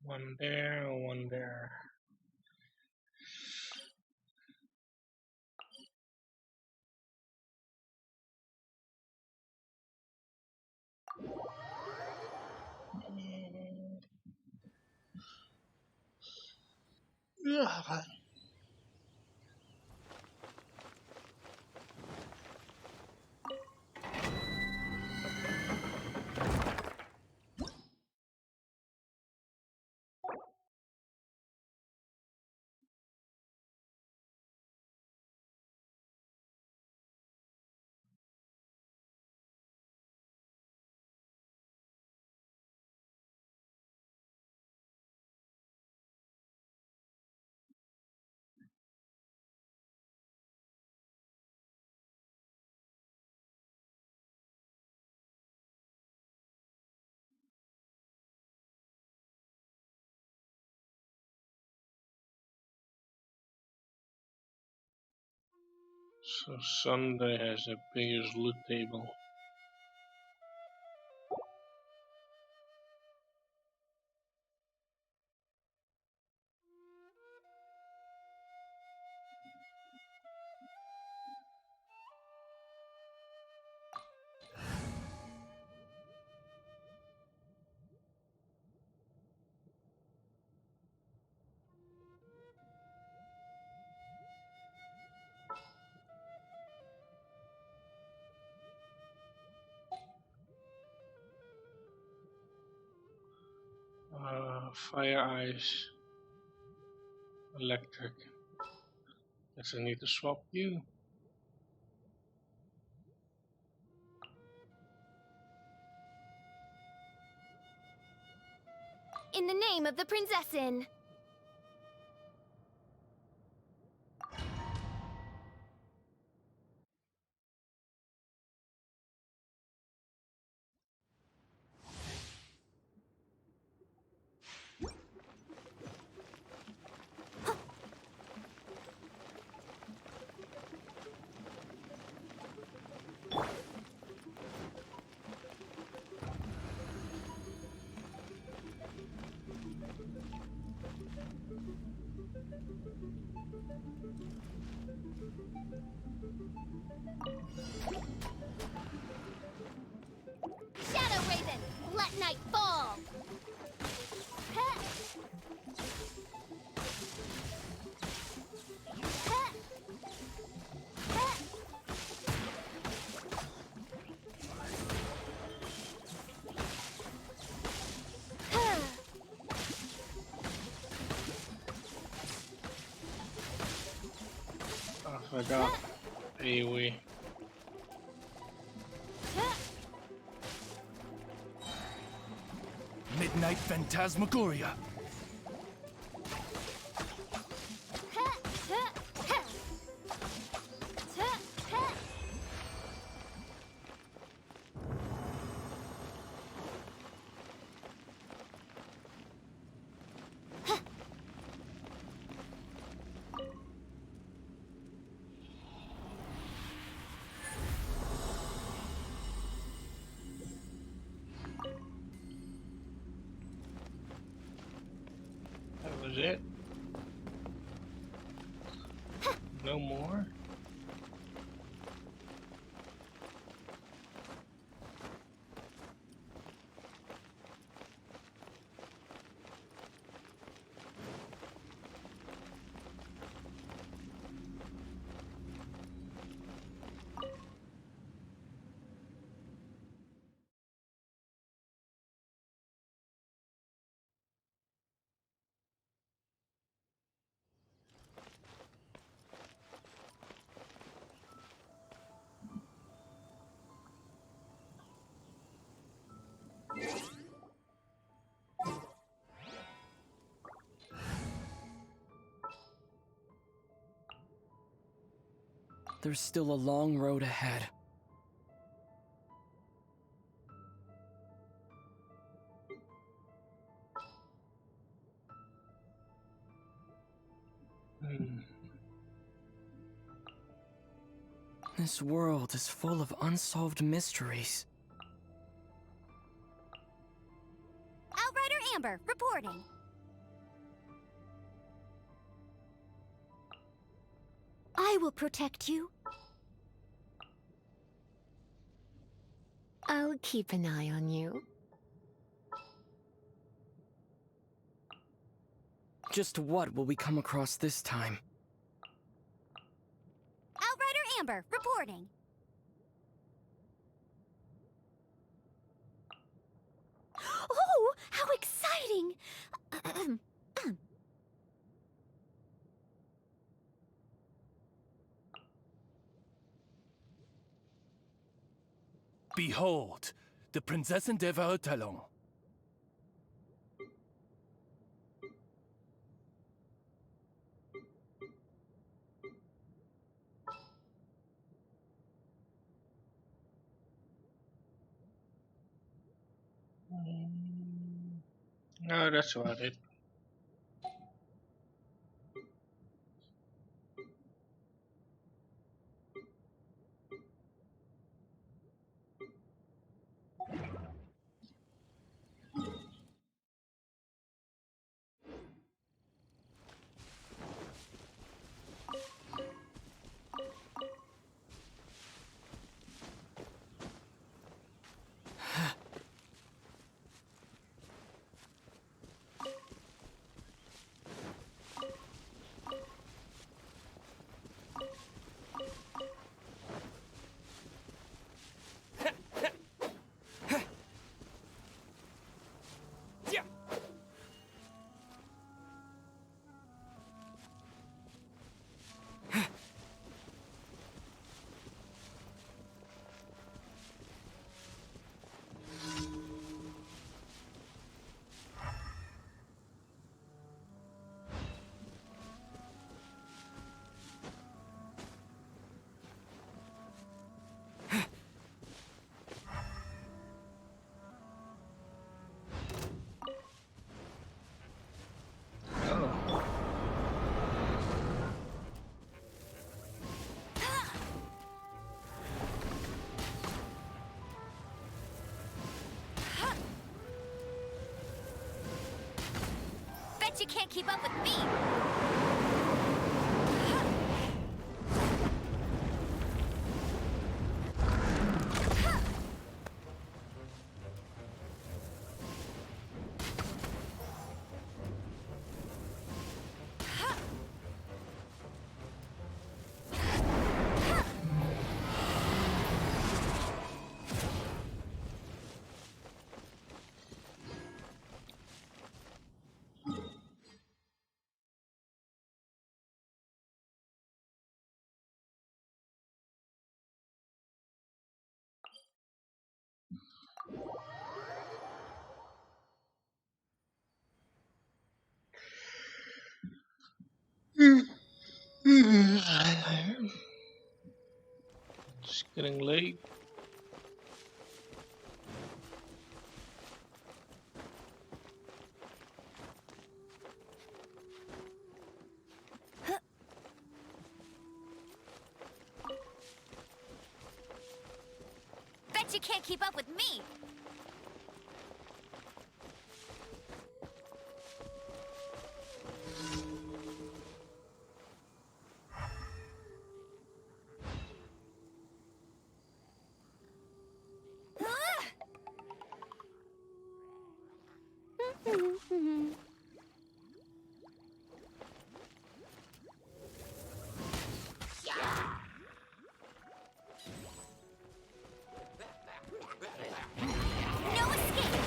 One there, one there. Yeah. So Sunday has the biggest loot table. Fire, ice, electric. Guess I need to swap you. In the name of the Prinzessin! Shadow Raven, let night fall! Ha! Ha! Ha! Ha! I forgot. AoE. Midnight Phantasmagoria. Ha! Ha! Ha! Ha! Ha! That was it. No more. There's still a long road ahead. This world is full of unsolved mysteries. Outrider Amber, reporting. I will protect you. I'll keep an eye on you. Just what will we come across this time? Outrider Amber, reporting. Oh, how exciting! Behold, the Prinzessin der Verurteilung. No, that's about it. can't keep up with me! It's getting late. Bet you can't keep up with me! No escape!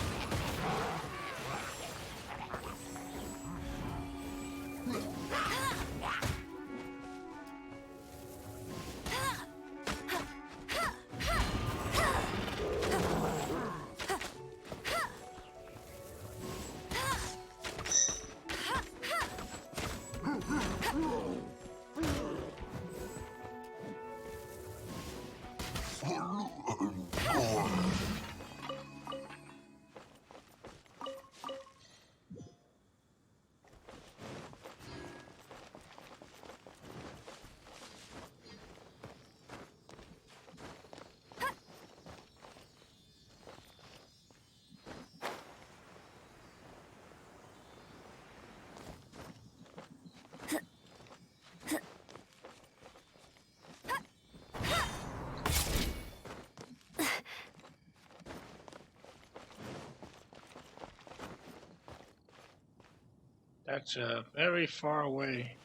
That's very far away.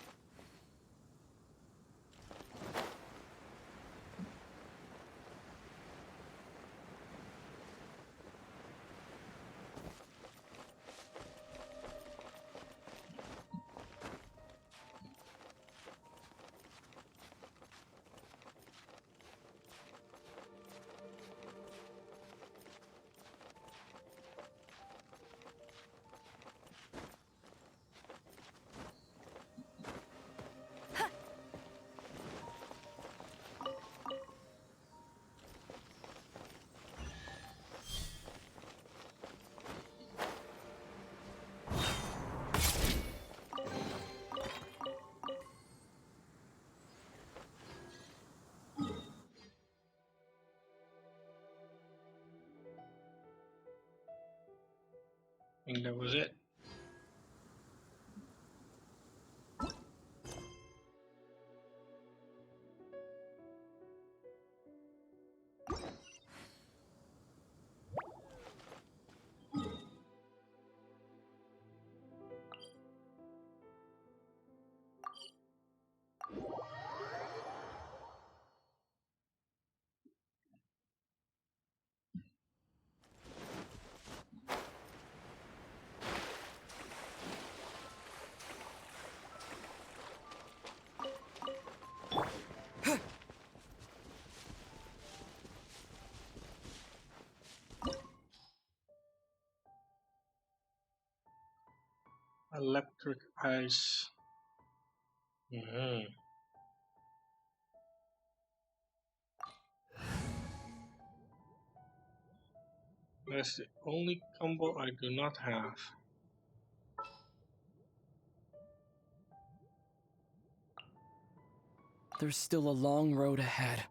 I think that was it. Electric ice. That's the only combo I do not have. There's still a long road ahead.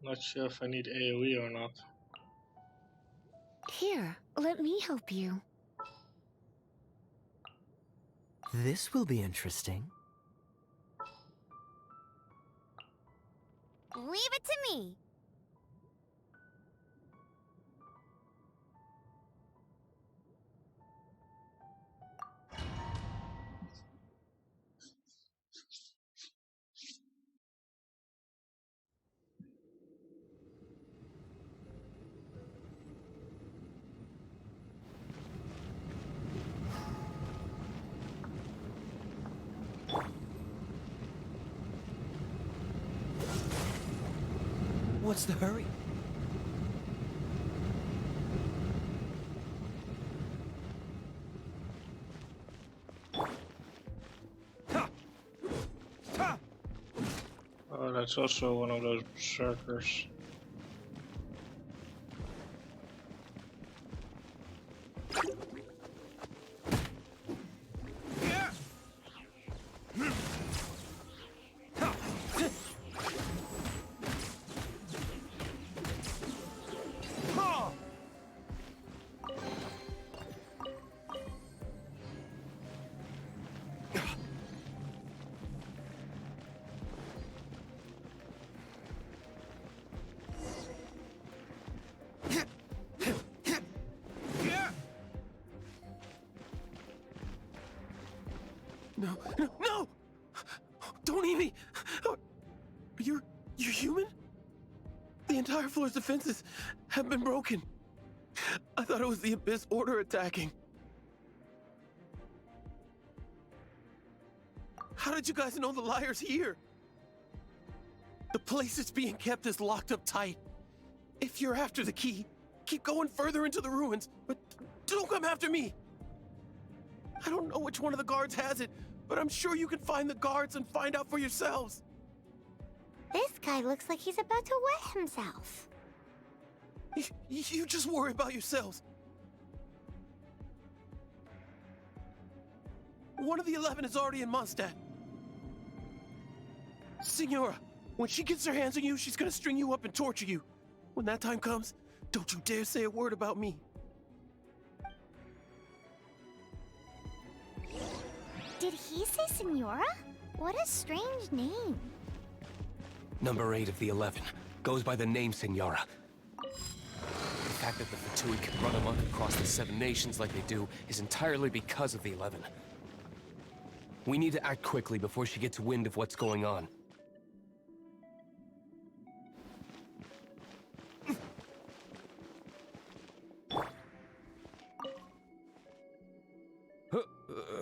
Not sure if I need AoE or not. Here, let me help you. This will be interesting. Leave it to me. What's the hurry? Oh, that's also one of those berserkers. No, no, no! Don't eat me! You're human? The entire floor's defenses have been broken. I thought it was the Abyss Order attacking. How did you guys know the liar's here? The place it's being kept is locked up tight. If you're after the key, keep going further into the ruins, but don't come after me. I don't know which one of the guards has it, but I'm sure you can find the guards and find out for yourselves. This guy looks like he's about to wet himself. You just worry about yourselves. One of the 11 is already in Mondstadt. Signora, when she gets her hands on you, she's gonna string you up and torture you. When that time comes, don't you dare say a word about me. Did he say Senora? What a strange name. Number 8 of the 11 goes by the name Senora. The fact that the Fatui can run amok across the 7 nations like they do is entirely because of the 11. We need to act quickly before she gets wind of what's going on.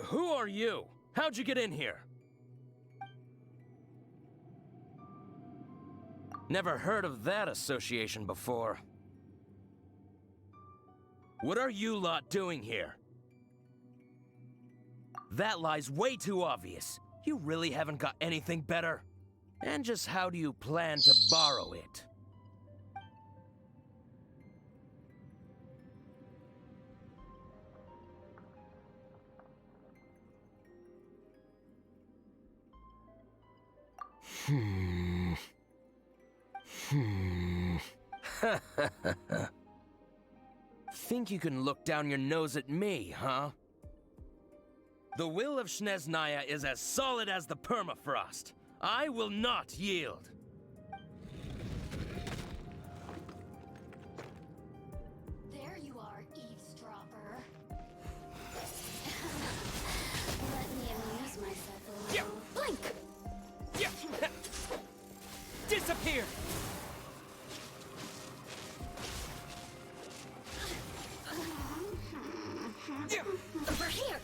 Who are you? How'd you get in here? Never heard of that association before. What are you lot doing here? That lie's way too obvious. You really haven't got anything better? And just how do you plan to borrow it? Think you can look down your nose at me, huh? The will of Snezhnaya is as solid as the permafrost. I will not yield. There you are, eavesdropper. Let me amuse myself a little. Blink! Disappear! Over here!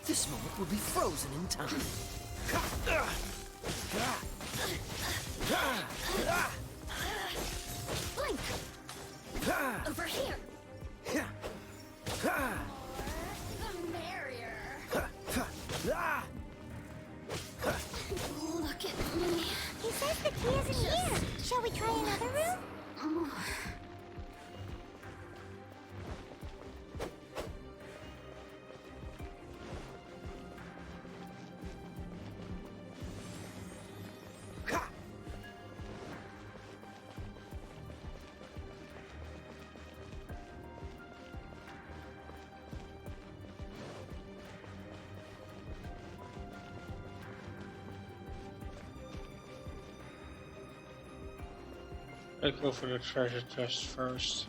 This moment will be frozen in time. Blink! Over here! The merrier! Look at me. He says the key isn't here. Shall we try another room? Let's go for the treasure chest first.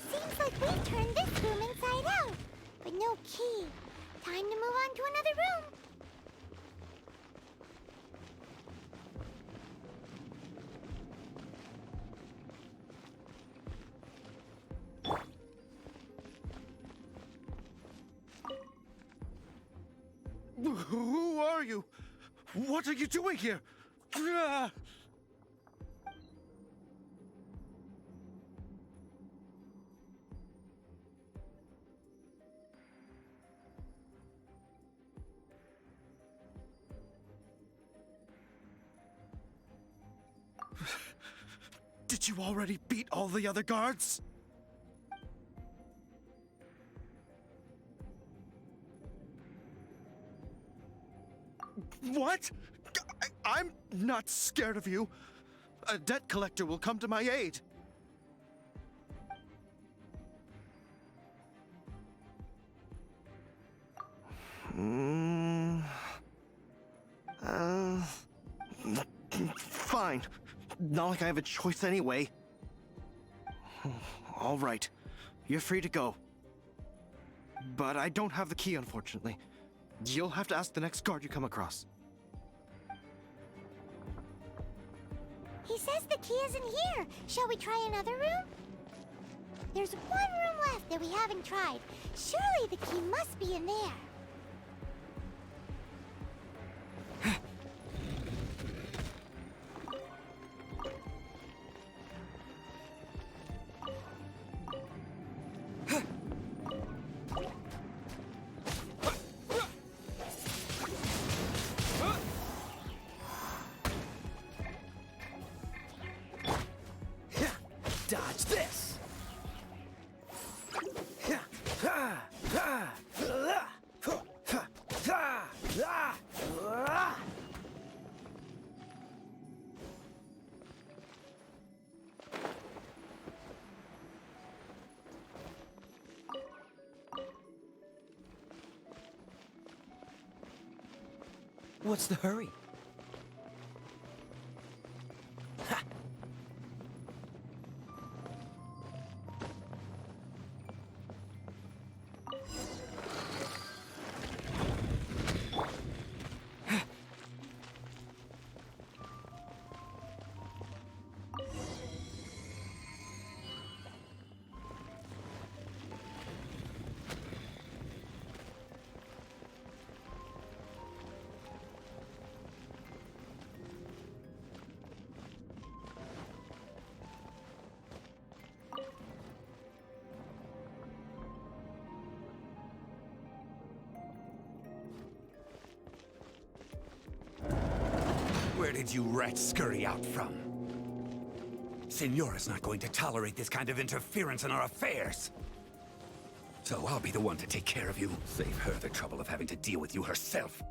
Seems like we've turned this room inside out, but no key. Time to move on to another room. Who are you? What are you doing here? Ah! Did you already beat all the other guards? What? I'm not scared of you. A debt collector will come to my aid. Fine. Not like I have a choice anyway. All right. You're free to go. But I don't have the key, unfortunately. You'll have to ask the next guard you come across. He says the key isn't here. Shall we try another room? There's one room left that we haven't tried. Surely the key must be in there. Dodge this! What's the hurry? Where did you rats scurry out from? Signora's not going to tolerate this kind of interference in our affairs. So I'll be the one to take care of you. Save her the trouble of having to deal with you herself.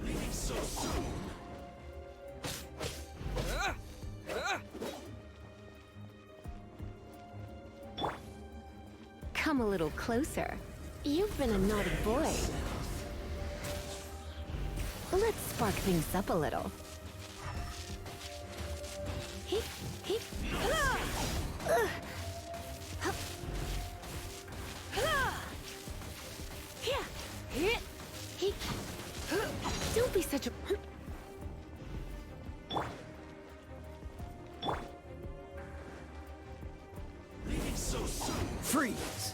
Leaving so soon. Come a little closer. You've been a naughty boy. Let's spark things up a little. Don't be such a... Leaving so soon. Freeze!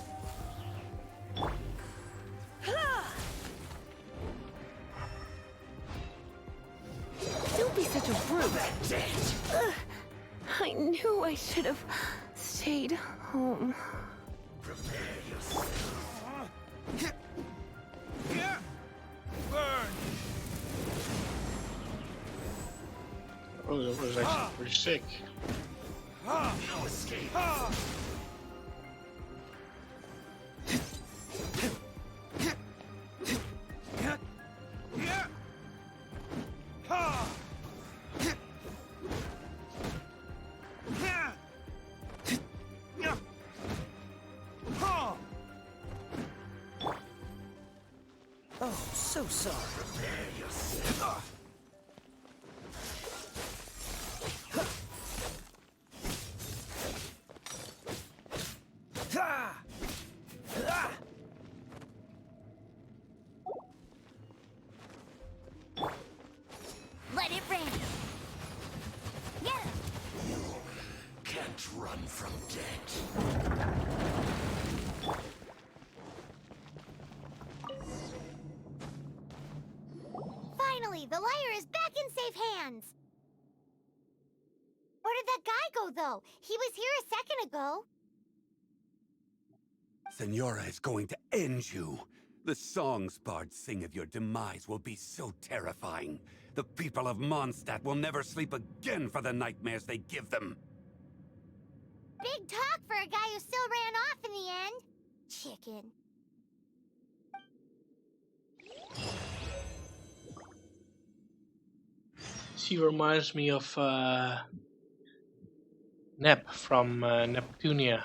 such a brute. Ugh, I knew I should have stayed home. Oh, that was actually pretty sick. No escape. Oh, so sorry. Prepare yourself. Let it rain. Yeah. Can't run from death. Finally, the liar is back in safe hands. Where did that guy go, though? He was here a second ago. Senora is going to end you. The songs bards sing of your demise will be so terrifying. The people of Mondstadt will never sleep again for the nightmares they give them. Big talk for a guy who still ran off in the end. Chicken. She reminds me of Nep from Neptunia.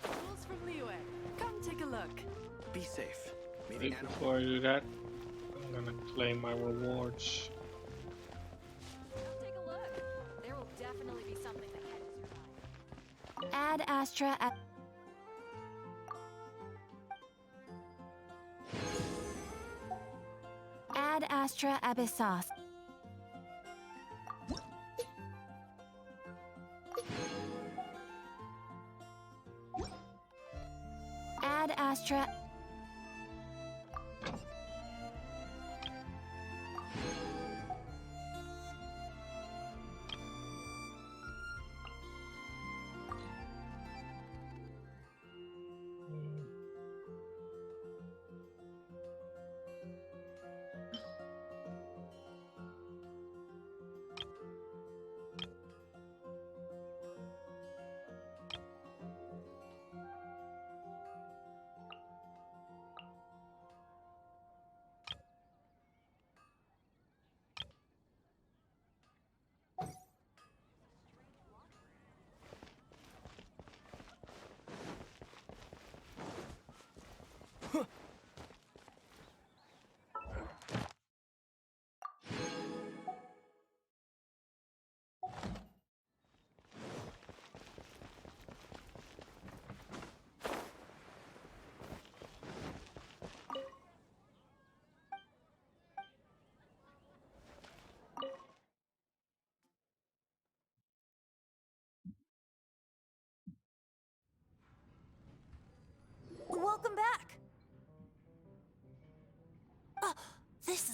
Rules from Liyue. Come take a look. Be safe. Wait, before I do that, I'm gonna claim my rewards. Come take a look. There will definitely be something that catches your eye. Add Astra at Add Astra Abyssos. Add Astra.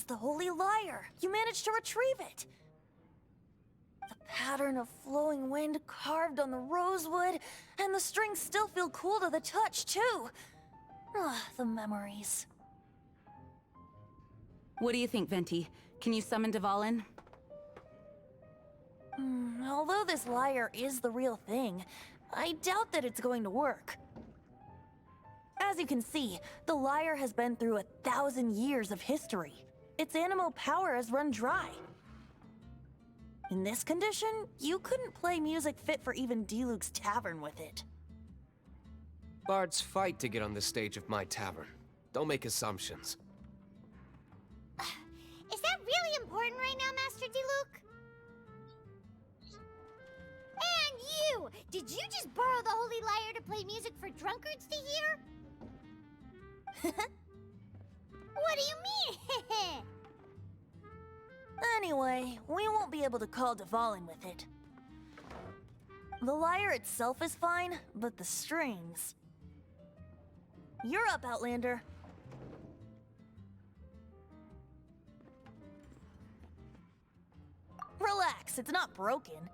the Holy Lyre! You managed to retrieve it! The pattern of flowing wind carved on the rosewood, and the strings still feel cool to the touch, too. Ah, the memories. What do you think, Venti? Can you summon Dvalin? Although this lyre is the real thing, I doubt that it's going to work. As you can see, the lyre has been through 1,000 years of history. Its animal power has run dry. In this condition, you couldn't play music fit for even Diluc's tavern with it. Bards fight to get on the stage of my tavern. Don't make assumptions. Is that really important right now, Master Diluc? And you! Did you just borrow the Holy Lyre to play music for drunkards to hear? What do you mean? Anyway, we won't be able to call Dvalin with it. The lyre itself is fine, but the strings... You're up, Outlander. Relax, it's not broken.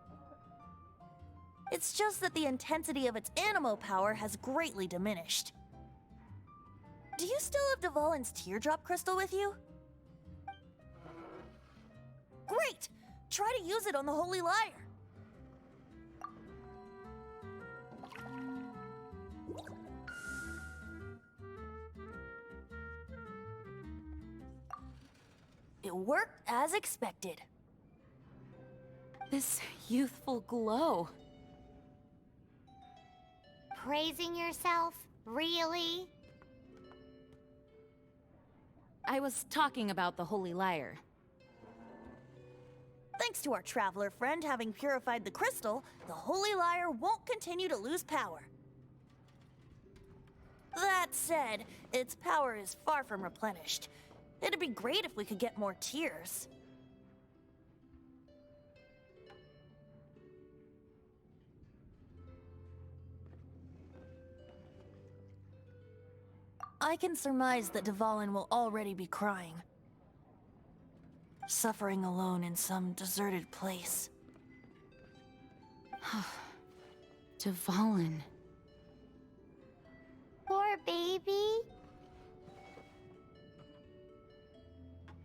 It's just that the intensity of its animo power has greatly diminished. Do you still have Dvalin's teardrop crystal with you? Great! Try to use it on the Holy Lyre. It worked as expected. This youthful glow. Praising yourself? Really? I was talking about the Holy Lyre. Thanks to our traveler friend having purified the crystal, the Holy Lyre won't continue to lose power. That said, its power is far from replenished. It'd be great if we could get more tears. I can surmise that Dvalin will already be crying. Suffering alone in some deserted place. Dvalin. Poor baby.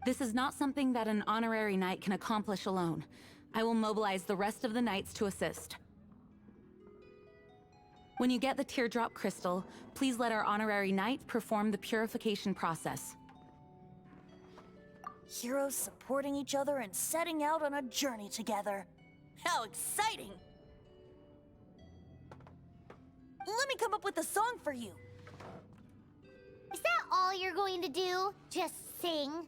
This is not something that an honorary knight can accomplish alone. I will mobilize the rest of the knights to assist. When you get the teardrop crystal, please let our honorary knight perform the purification process. Heroes supporting each other and setting out on a journey together. How exciting! Let me come up with a song for you. Is that all you're going to do? Just sing?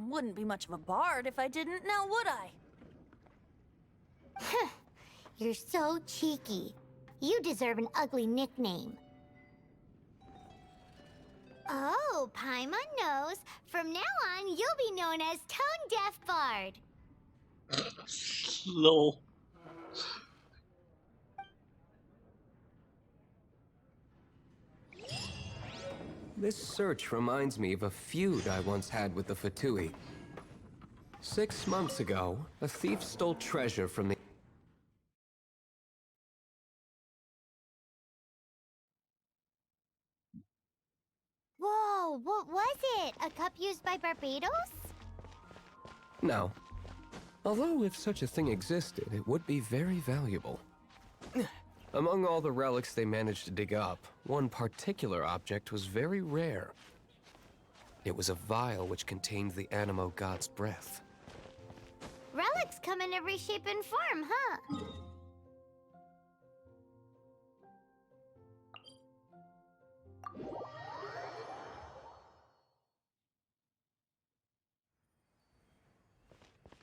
Wouldn't be much of a bard if I didn't, now would I? You're so cheeky. You deserve an ugly nickname. Oh, Paimon knows. From now on, you'll be known as Tone Deaf Bard. Lol. This search reminds me of a feud I once had with the Fatui. 6 months ago, a thief stole treasure from the... Whoa, what was it? A cup used by Barbados? No. Although if such a thing existed, it would be very valuable. Among all the relics they managed to dig up, one particular object was very rare. It was a vial which contained the Animo god's breath. Relics come in every shape and form, huh?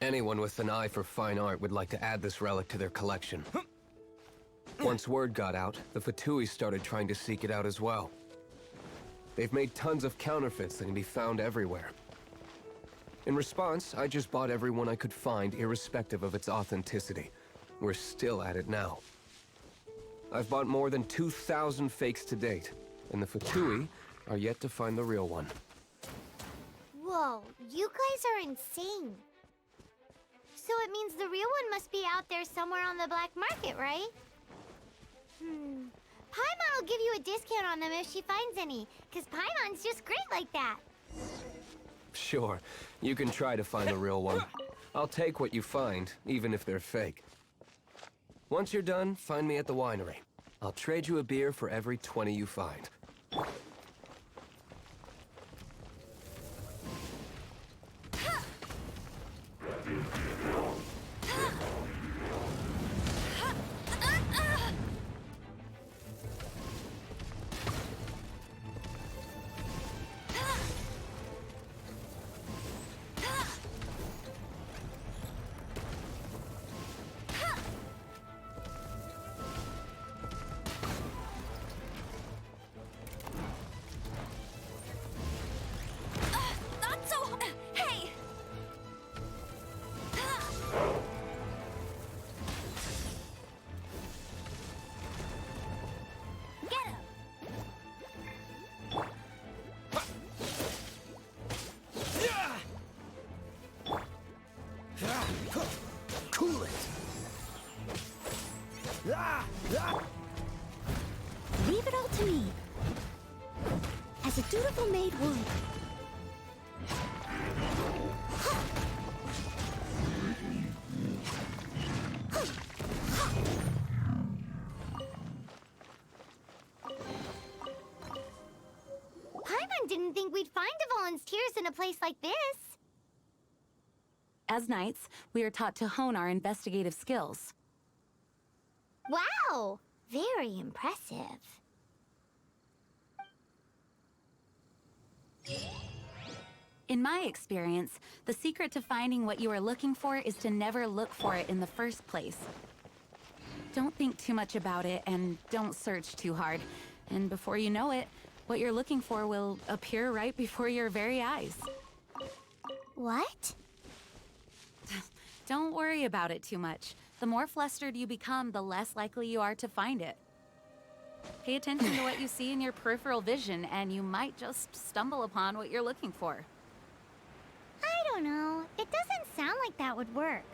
Anyone with an eye for fine art would like to add this relic to their collection. Once word got out, the Fatui started trying to seek it out as well. They've made tons of counterfeits that can be found everywhere. In response, I just bought every one I could find, irrespective of its authenticity. We're still at it now. I've bought more than 2,000 fakes to date, and the Fatui are yet to find the real one. You guys are insane. So it means the real one must be out there somewhere on the black market, right? Paimon will give you a discount on them if she finds any, because Paimon's just great like that. Sure, you can try to find the real one. I'll take what you find, even if they're fake. Once you're done, find me at the winery. I'll trade you a beer for every 20 you find. Not so. Hey! Get him! Cool it. Leave it all to me. As a dutiful maid would. Paimon didn't think we'd find Devon's tears in a place like this. As knights, we are taught to hone our investigative skills. Wow! Very impressive. In my experience, the secret to finding what you are looking for is to never look for it in the first place. Don't think too much about it and don't search too hard. And before you know it, what you're looking for will appear right before your very eyes. What? Don't worry about it too much. The more flustered you become, the less likely you are to find it. Pay attention to what you see in your peripheral vision, and you might just stumble upon what you're looking for. I don't know. It doesn't sound like that would work.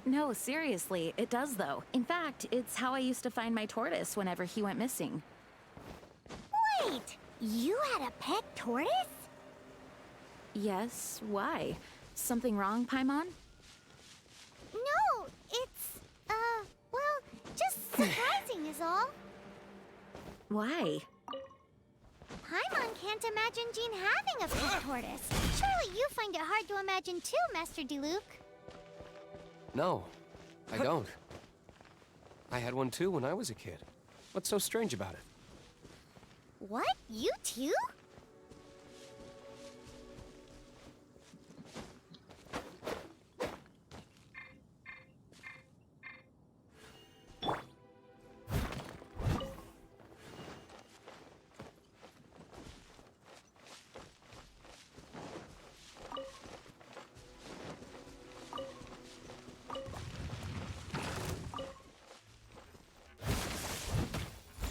No, seriously, it does though. In fact, it's how I used to find my tortoise whenever he went missing. Wait! You had a pet tortoise? Yes, why? Something wrong, Paimon? No, it's, well, just surprising is all. Why? Paimon can't imagine Jean having a pet tortoise. Surely you find it hard to imagine too, Master Diluc. No, I don't. I had one too when I was a kid. What's so strange about it? What? You too?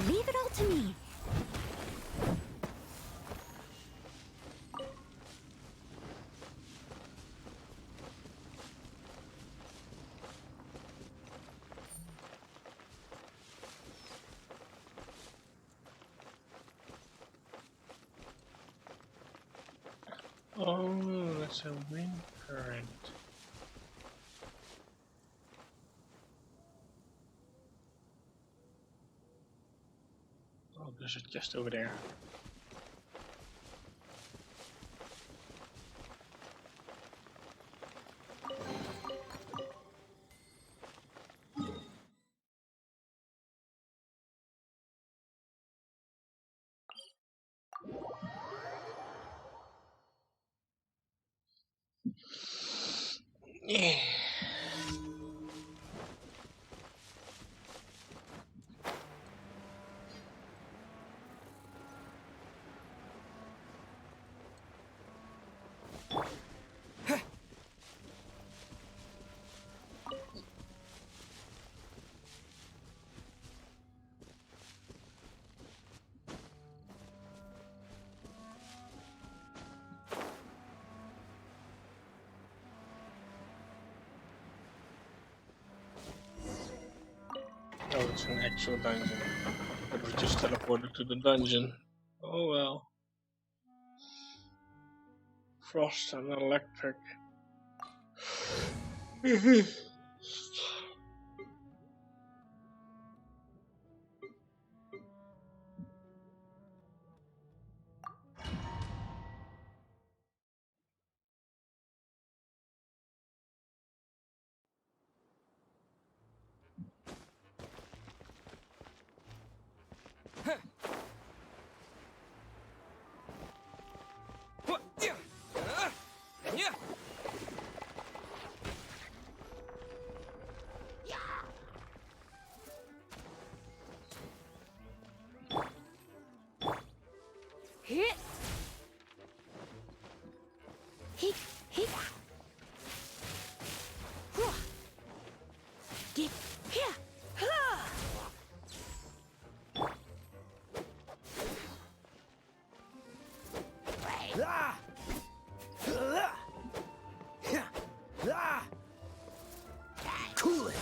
Leave it all to me. Oh, that's a wind current. Oh, there's a chest over there. Yeah. it's an actual dungeon. But we just teleported to the dungeon. Oh well. Frost and electric. Cool it.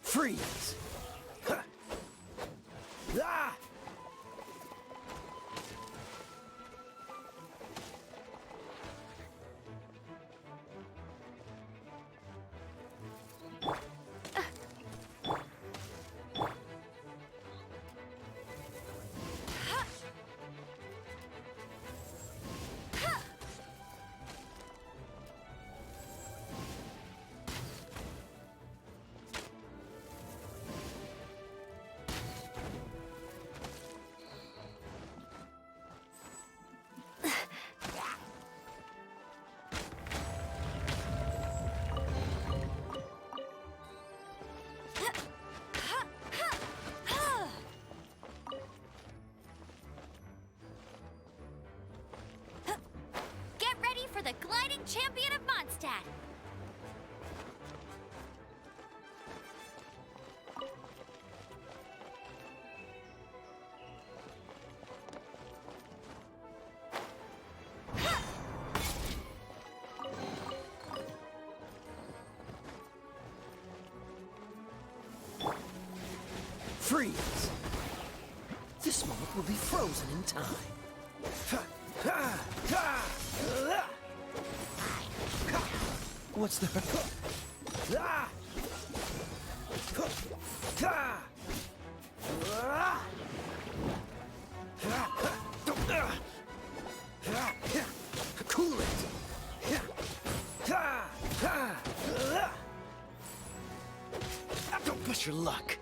Freeze! Get ready for the gliding champion of Mondstadt! Freeze! This moment will be frozen in time. What's the... Cool it! Don't push your luck.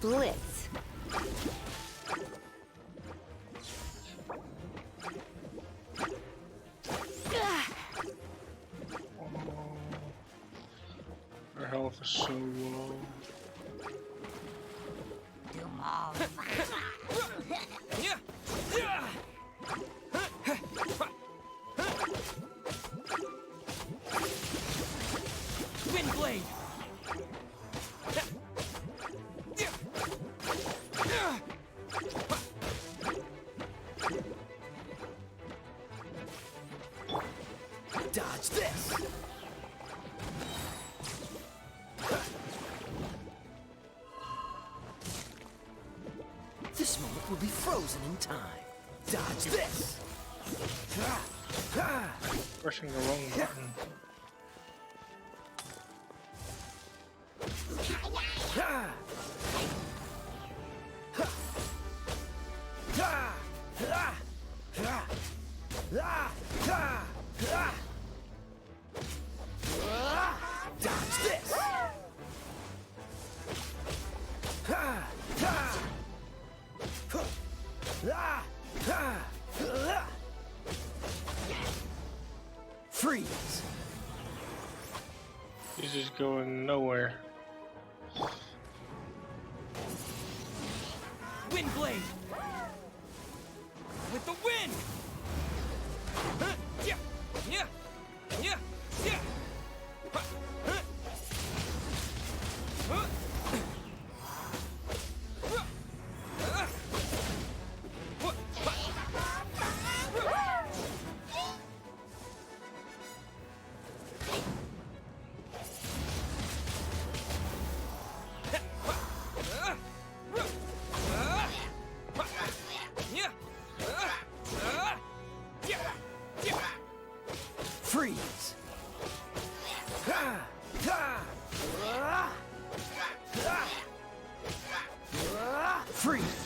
Blitz. Her health is so low. Wind blade. Dodge this! This moment will be frozen in time. Dodge this! Pressing the wrong button. Dodge this! Freeze! This is going nowhere. Wind blade. With the wind. Yeah. Yeah. Yeah. Yeah. Freeze! Freeze!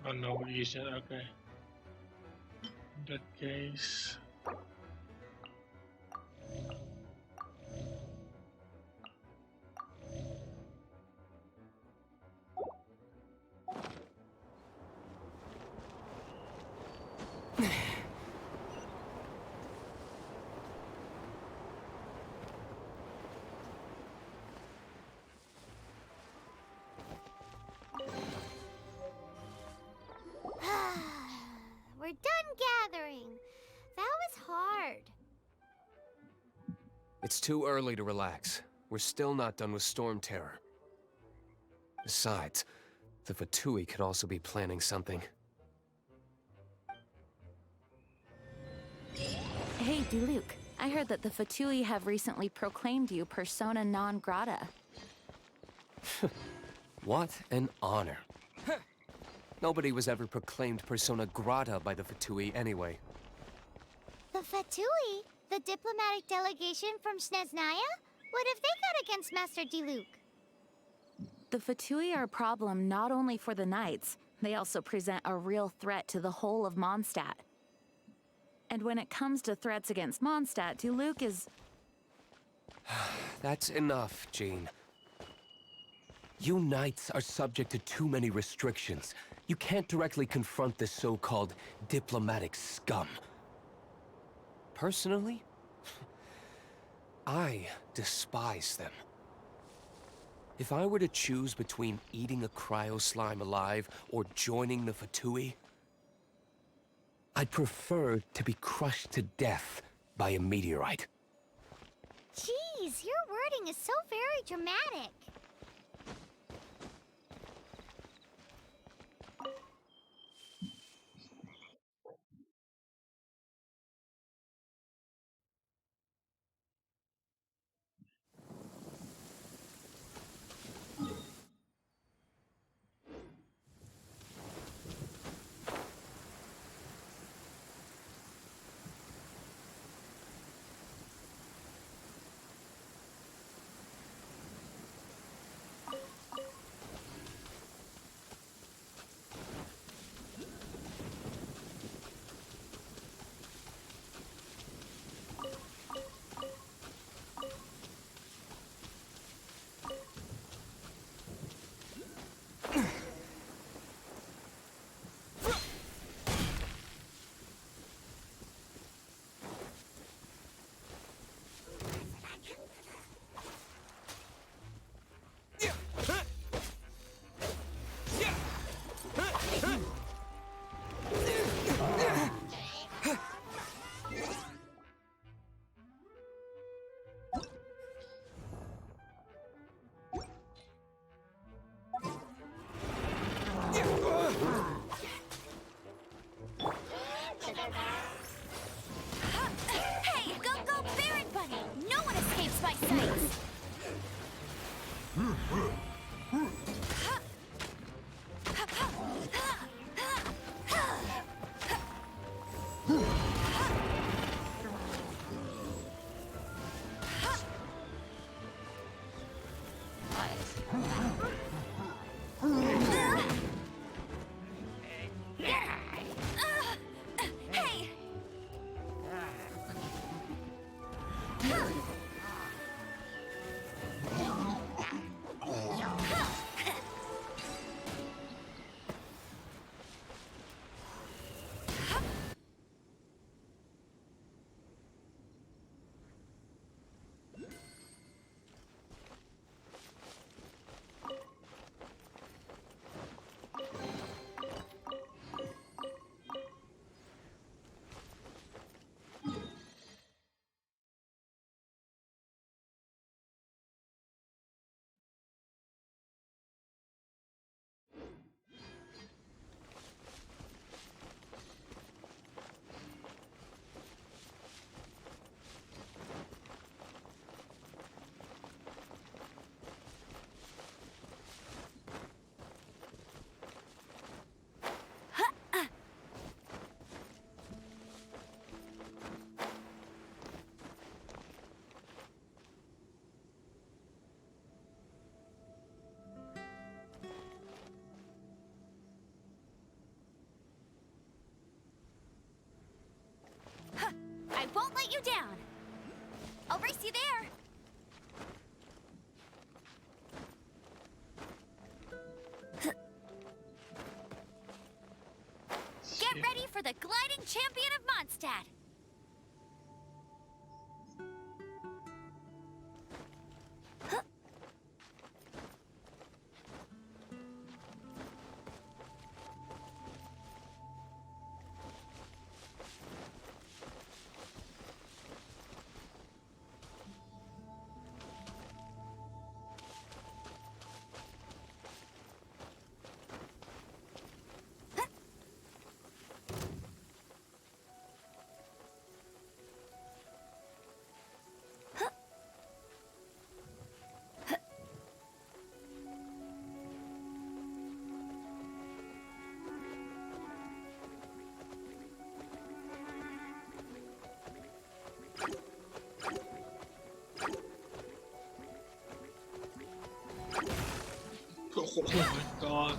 Oh no, what you said, okay. In that case... We're done gathering. That was hard. It's too early to relax. We're still not done with Storm Terror. Besides, the Fatui could also be planning something. Hey, Diluc. I heard that the Fatui have recently proclaimed you persona non grata. What an honor. Nobody was ever proclaimed persona grata by the Fatui anyway. The Fatui? The diplomatic delegation from Sneznaya? What have they got against Master Diluc? The Fatui are a problem not only for the Knights, they also present a real threat to the whole of Mondstadt. And when it comes to threats against Mondstadt, Diluc is... That's enough, Jean. You Knights are subject to too many restrictions. You can't directly confront this so-called diplomatic scum. Personally, I despise them. If I were to choose between eating a cryo slime alive or joining the Fatui, I'd prefer to be crushed to death by a meteorite. Jeez, your wording is so very dramatic. Hey! I won't let you down. I'll race you there. Get ready for the gliding champion of Mondstadt. Oh my god.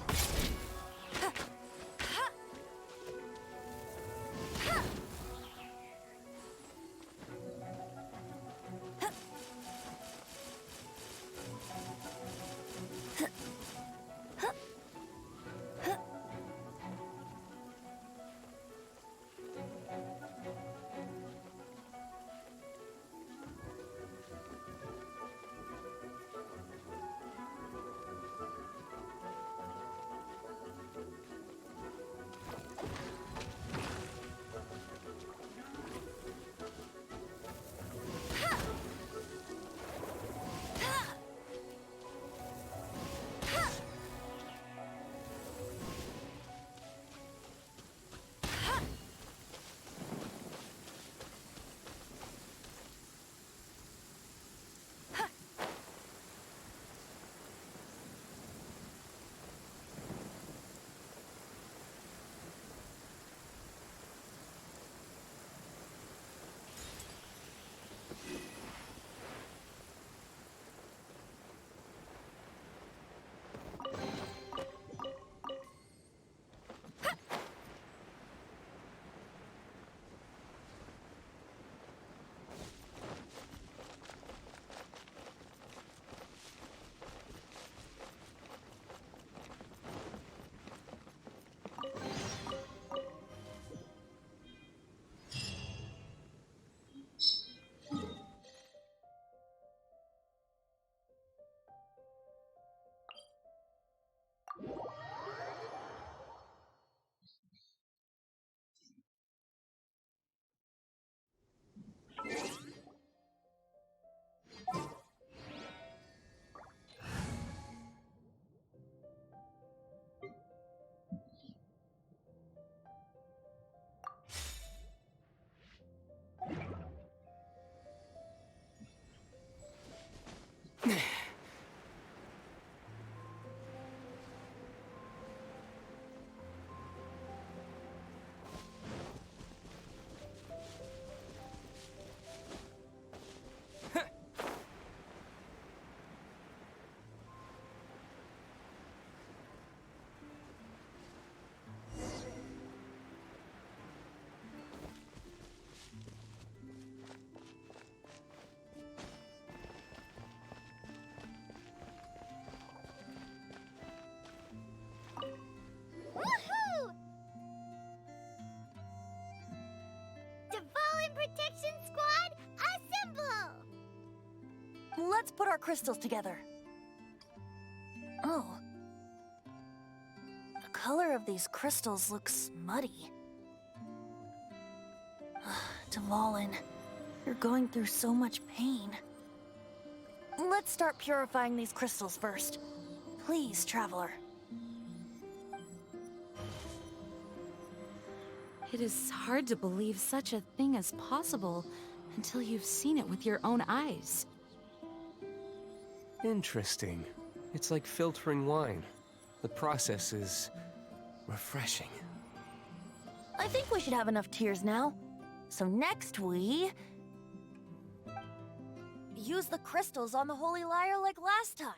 let's put our crystals together. Oh. The color of these crystals looks muddy. Dvalin, you're going through so much pain. Let's start purifying these crystals first. Please, Traveler. It is hard to believe such a thing is possible until you've seen it with your own eyes. Interesting. It's like filtering wine. The process is refreshing. I think we should have enough tears now. So next we... use the crystals on the Holy Lyre like last time.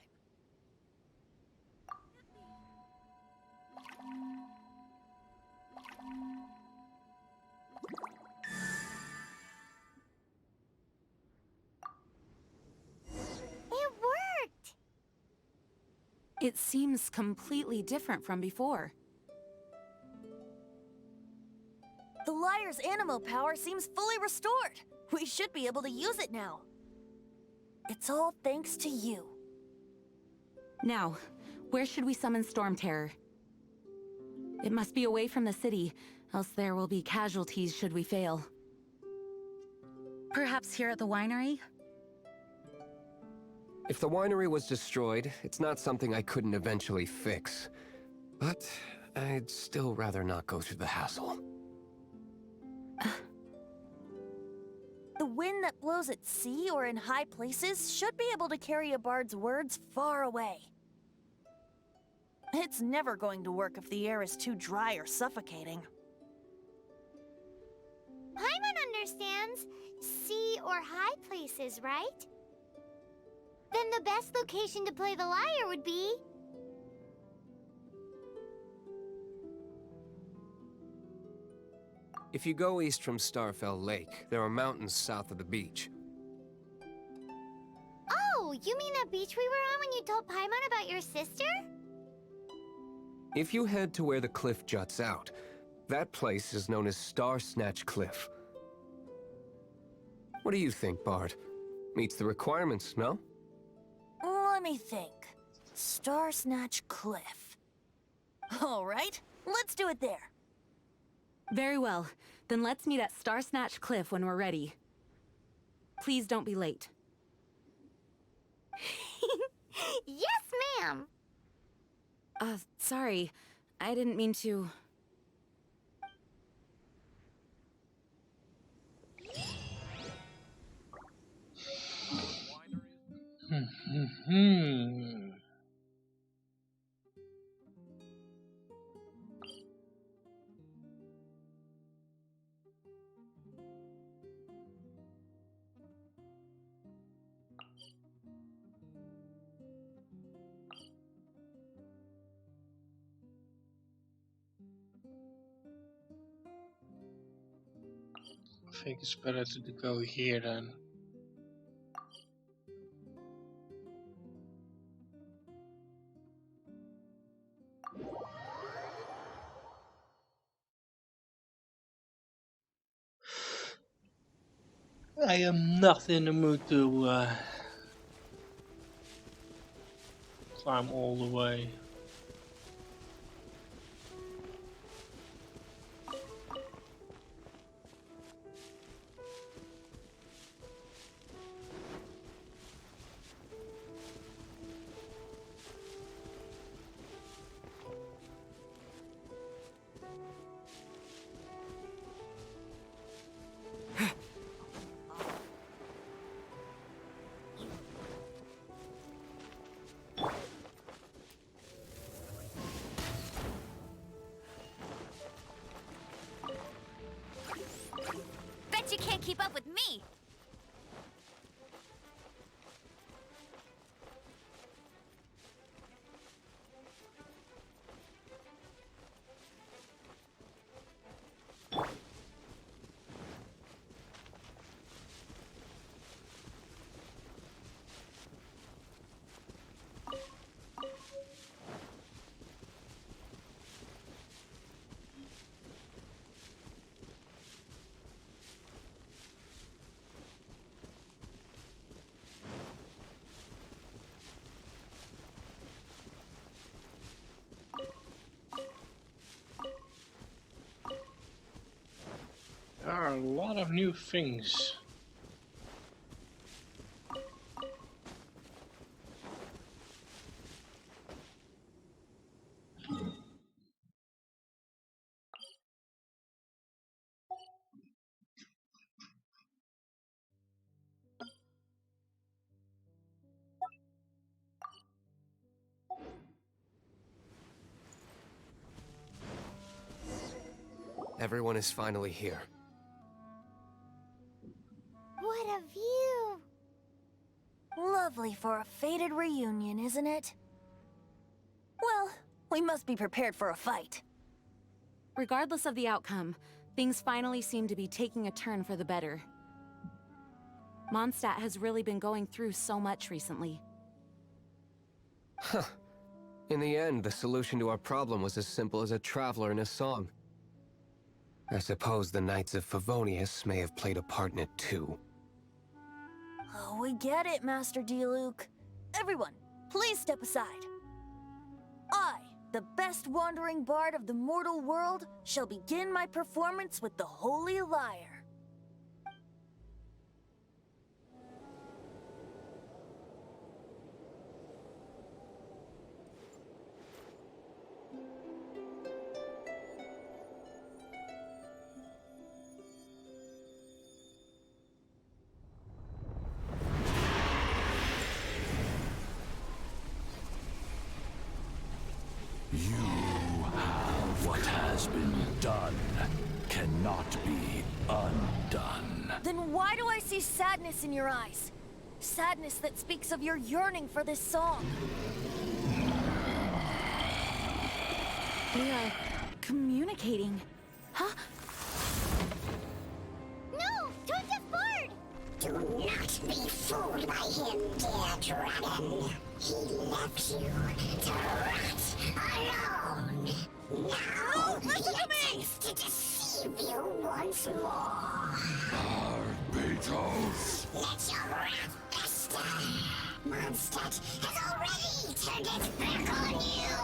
It worked! It seems completely different from before. The Lyre's animo power seems fully restored. We should be able to use it now. It's all thanks to you. Now, where should we summon Storm Terror? It must be away from the city, else there will be casualties should we fail. Perhaps here at the winery? If the winery was destroyed, it's not something I couldn't eventually fix. But I'd still rather not go through the hassle. The wind that blows at sea or in high places should be able to carry a bard's words far away. It's never going to work if the air is too dry or suffocating. Paimon understands sea or high places, right? Then the best location to play the lyre would be... If you go east from Starfell Lake, there are mountains south of the beach. Oh, you mean that beach we were on when you told Paimon about your sister? If you head to where the cliff juts out, that place is known as Snatch Cliff. What do you think, Bard? Meets the requirements, no? Let me think. Snatch Cliff. All right, let's do it there. Very well. Then let's meet at Snatch Cliff when we're ready. Please don't be late. Yes, ma'am! Sorry. I didn't mean to... I think it's better to go here then. I am not in the mood to climb all the way. of new things. Everyone is finally here. What a view! Lovely for a fated reunion, isn't it? Well, we must be prepared for a fight. Regardless of the outcome, things finally seem to be taking a turn for the better. Mondstadt has really been going through so much recently. Huh. In the end, the solution to our problem was as simple as a traveler in a song. I suppose the Knights of Favonius may have played a part in it too. Oh, we get it, Master D-Luke. Everyone, please step aside. I, the best wandering bard of the mortal world, shall begin my performance with the Holy Lyre. What has been done cannot be undone. Then why do I see sadness in your eyes? Sadness that speaks of your yearning for this song. We are communicating. Huh? No! Don't just board! Do not be fooled by him, dear dragon. He left you to rot alone. Now he attempts to deceive you once more. Barbatos! Let your wrath fester. Mondstadt has already turned its back on you.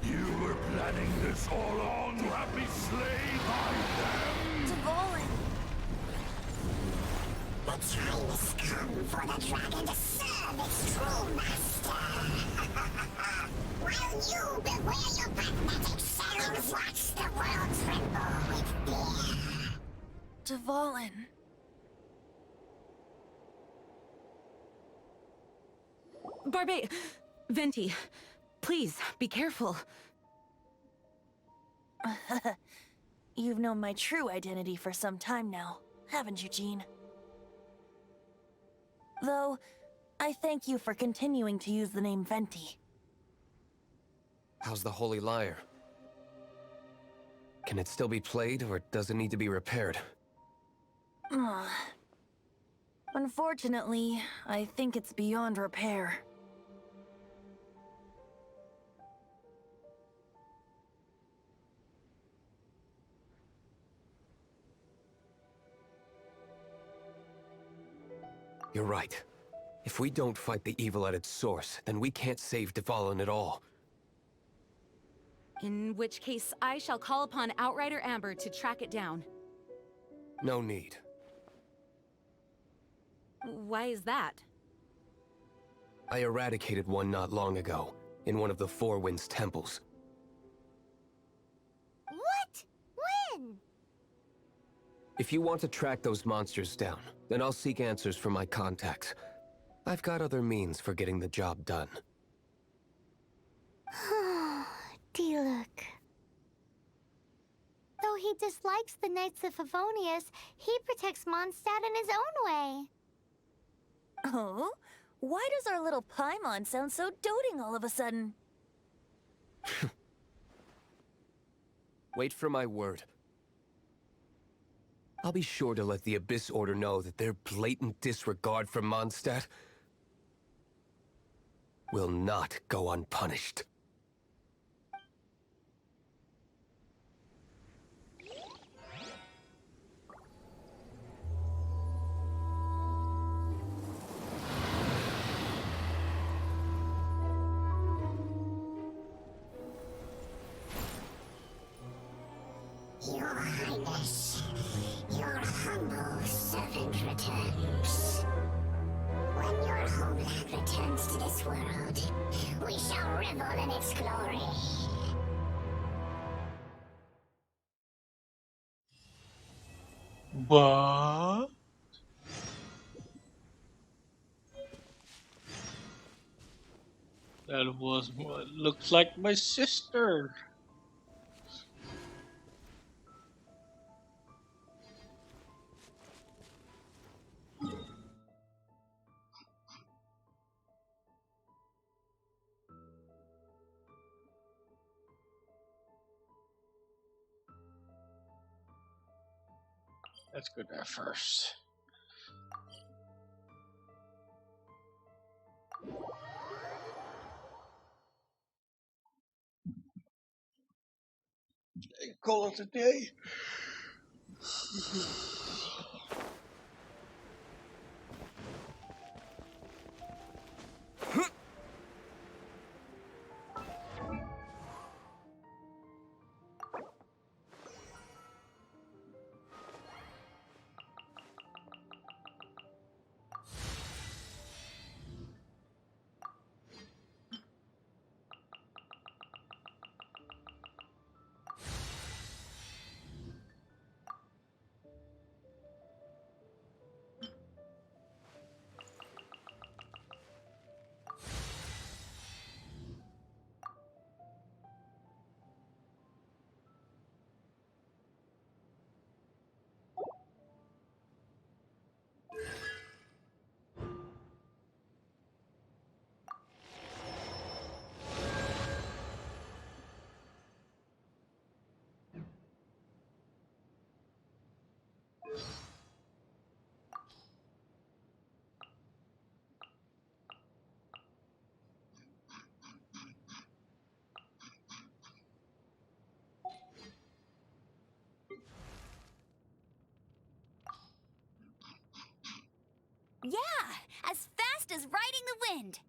You were planning this all along to have me slain by them? Dvalin! The time has come for the dragon to serve its true master. While you beware your pragmatic selves, watch the world tremble with fear. Dvalin. Venti, please, be careful. You've known my true identity for some time now, haven't you, Jean? Though, I thank you for continuing to use the name Venti. How's the Holy Lyre? Can it still be played, or does it need to be repaired? Unfortunately, I think it's beyond repair. You're right. If we don't fight the evil at its source, then we can't save Dvalin at all. In which case, I shall call upon Outrider Amber to track it down. No need. Why is that? I eradicated one not long ago, in one of the Four Winds temples. What? When? If you want to track those monsters down, then I'll seek answers from my contacts. I've got other means for getting the job done. D-Luke. Though he dislikes the Knights of Favonius, he protects Mondstadt in his own way. Oh? Why does our little Paimon sound so doting all of a sudden? Wait for my word. I'll be sure to let the Abyss Order know that their blatant disregard for Mondstadt will not go unpunished. Highness. Your humble servant returns. When your homeland returns to this world, we shall revel in its glory. But that was what looks like my sister. Let's go there first. Call it a day. Yeah, as fast as riding the wind.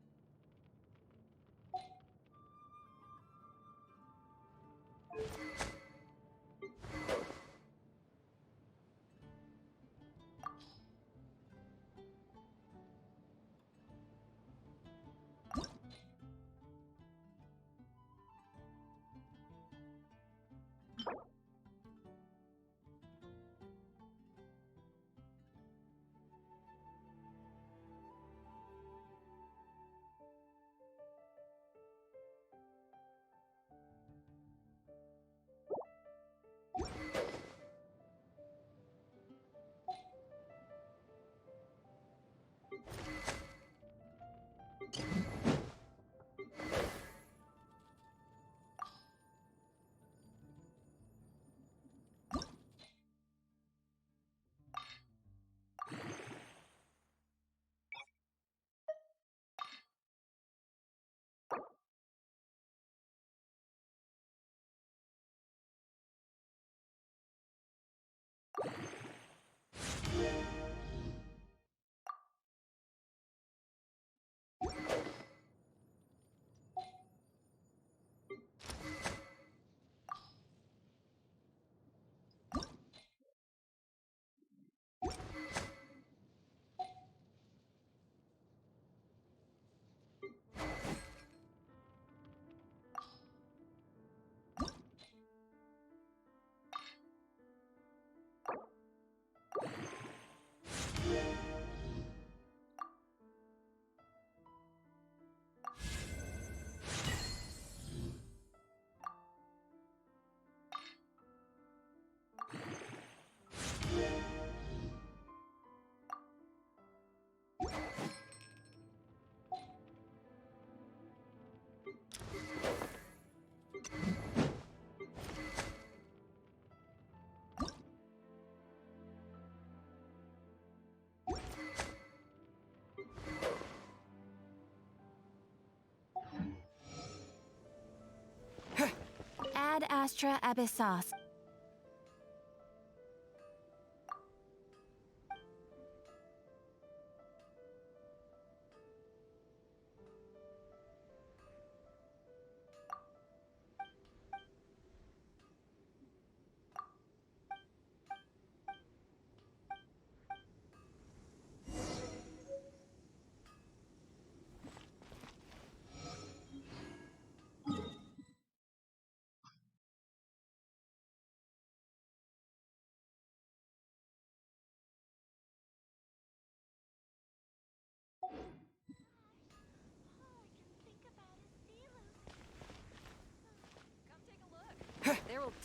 Ad Astra Abyssos.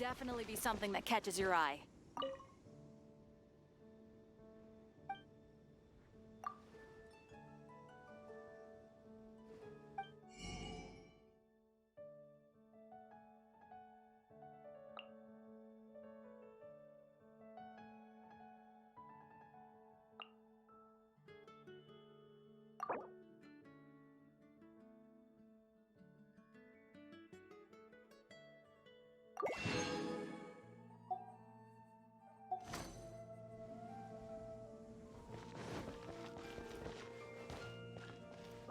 definitely be something that catches your eye.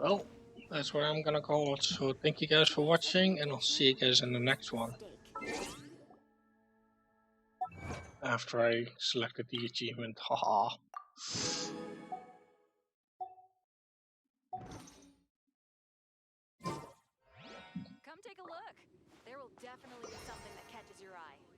Well, that's where I'm gonna call it. So thank you guys for watching, and I'll see you guys in the next one. After I selected the achievement, haha. Come take a look. There will definitely be something that catches your eye.